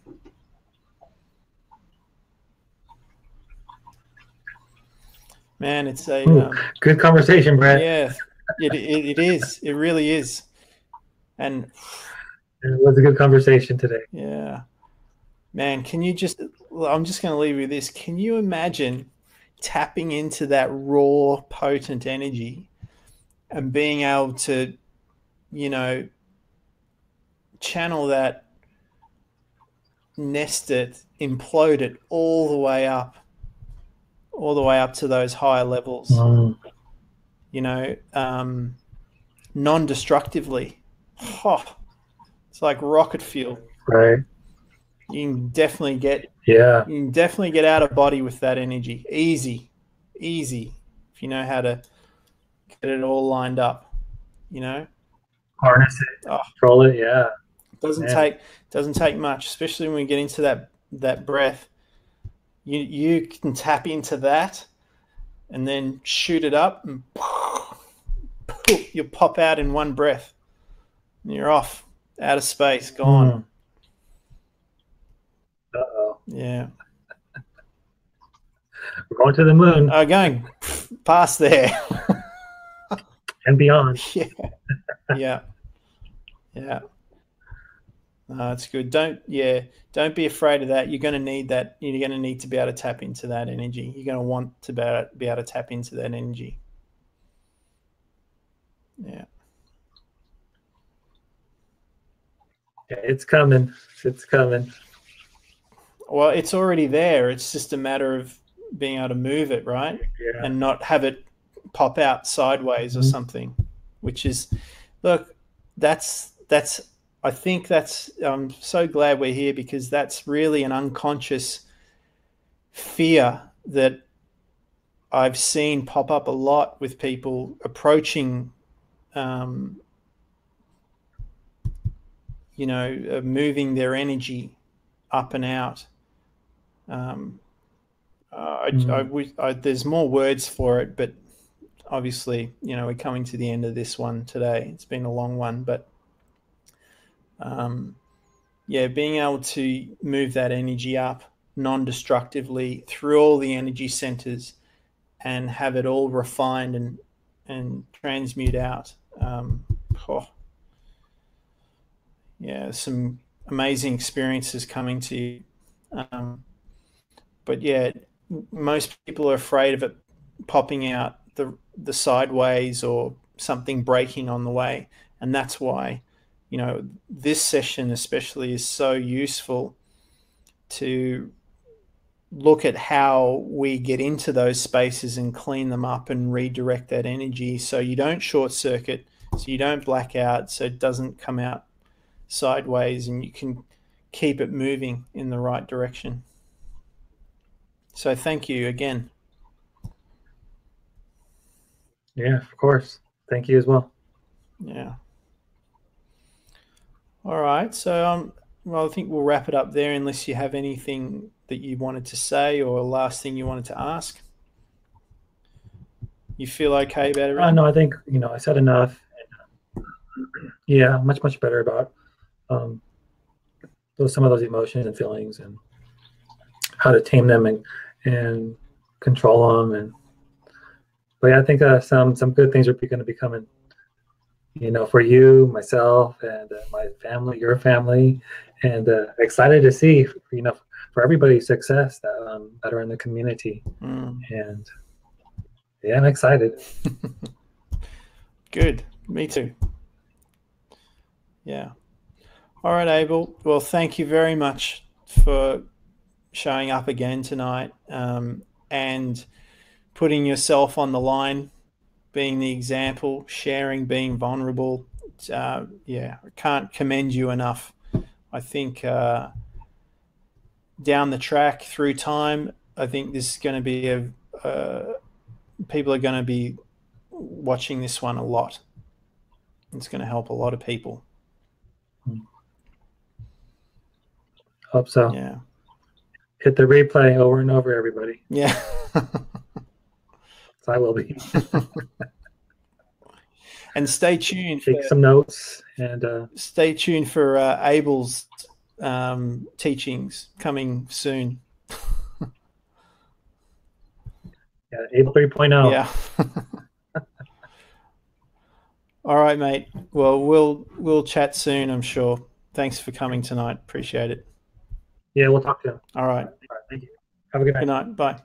Man, it's a good conversation, Brett. Yeah, it is. It really is. And it was a good conversation today. Yeah, man. I'm just going to leave you with this. Can you imagine tapping into that raw, potent energy and being able to, channel that, nest it, implode it all the way up to those higher levels, non-destructively. It's like rocket fuel. Right. You can definitely get out of body with that energy. Easy, if you know how to get it all lined up, Harness it, control it, yeah. Doesn't take much, especially when we get into that breath. You can tap into that and then shoot it up, and you'll pop out in one breath. And you're off, out of space, gone. Uh-oh. Yeah. We're going to the moon. Going. past there. And beyond. Yeah. It's good. Don't be afraid of that. You're going to need that. You're going to need to be able to tap into that energy. You're going to want to be able to tap into that energy. Yeah. It's coming. It's coming. Well, it's already there. It's just a matter of being able to move it, right? Yeah. And not have it pop out sideways or something, which is, look, I think I'm so glad we're here, because that's really an unconscious fear that I've seen pop up a lot with people approaching, moving their energy up and out. There's more words for it, but obviously, we're coming to the end of this one today. It's been a long one, but being able to move that energy up non-destructively through all the energy centers and have it all refined and transmute out. Some amazing experiences coming to you. But most people are afraid of it popping out the sideways or something breaking on the way. And that's why, this session especially is so useful to look at how we get into those spaces and clean them up and redirect that energy so you don't short circuit, so you don't black out, so it doesn't come out sideways, and you can keep it moving in the right direction. So thank you again. Yeah, of course. Thank you as well. Yeah. All right. So, I think we'll wrap it up there, unless you have anything that you wanted to say or last thing you wanted to ask. You feel okay about it? No, I think, I said enough. Yeah, much better about some of those emotions and feelings and how to tame them and control them. But I think some good things are going to be coming, for you, myself, and my family, your family, and excited to see, for everybody's success that are in the community. And I'm excited. Good. Me too. Yeah. All right, Abel. Well, thank you very much for showing up again tonight, and putting yourself on the line, being the example, sharing, being vulnerable. I can't commend you enough. I think down the track through time, I think this is going to be people are going to be watching this one a lot. It's going to help a lot of people. Hope so. Yeah. Hit the replay over and over, everybody. Yeah. So I will be. And stay tuned. Take some notes and stay tuned for Abel's teachings coming soon. Yeah, Abel 3.0. Yeah. All right, mate. Well, we'll chat soon, I'm sure. Thanks for coming tonight. Appreciate it. Yeah, we'll talk to you. All right. Thank you. Have a good night. Good night. Bye.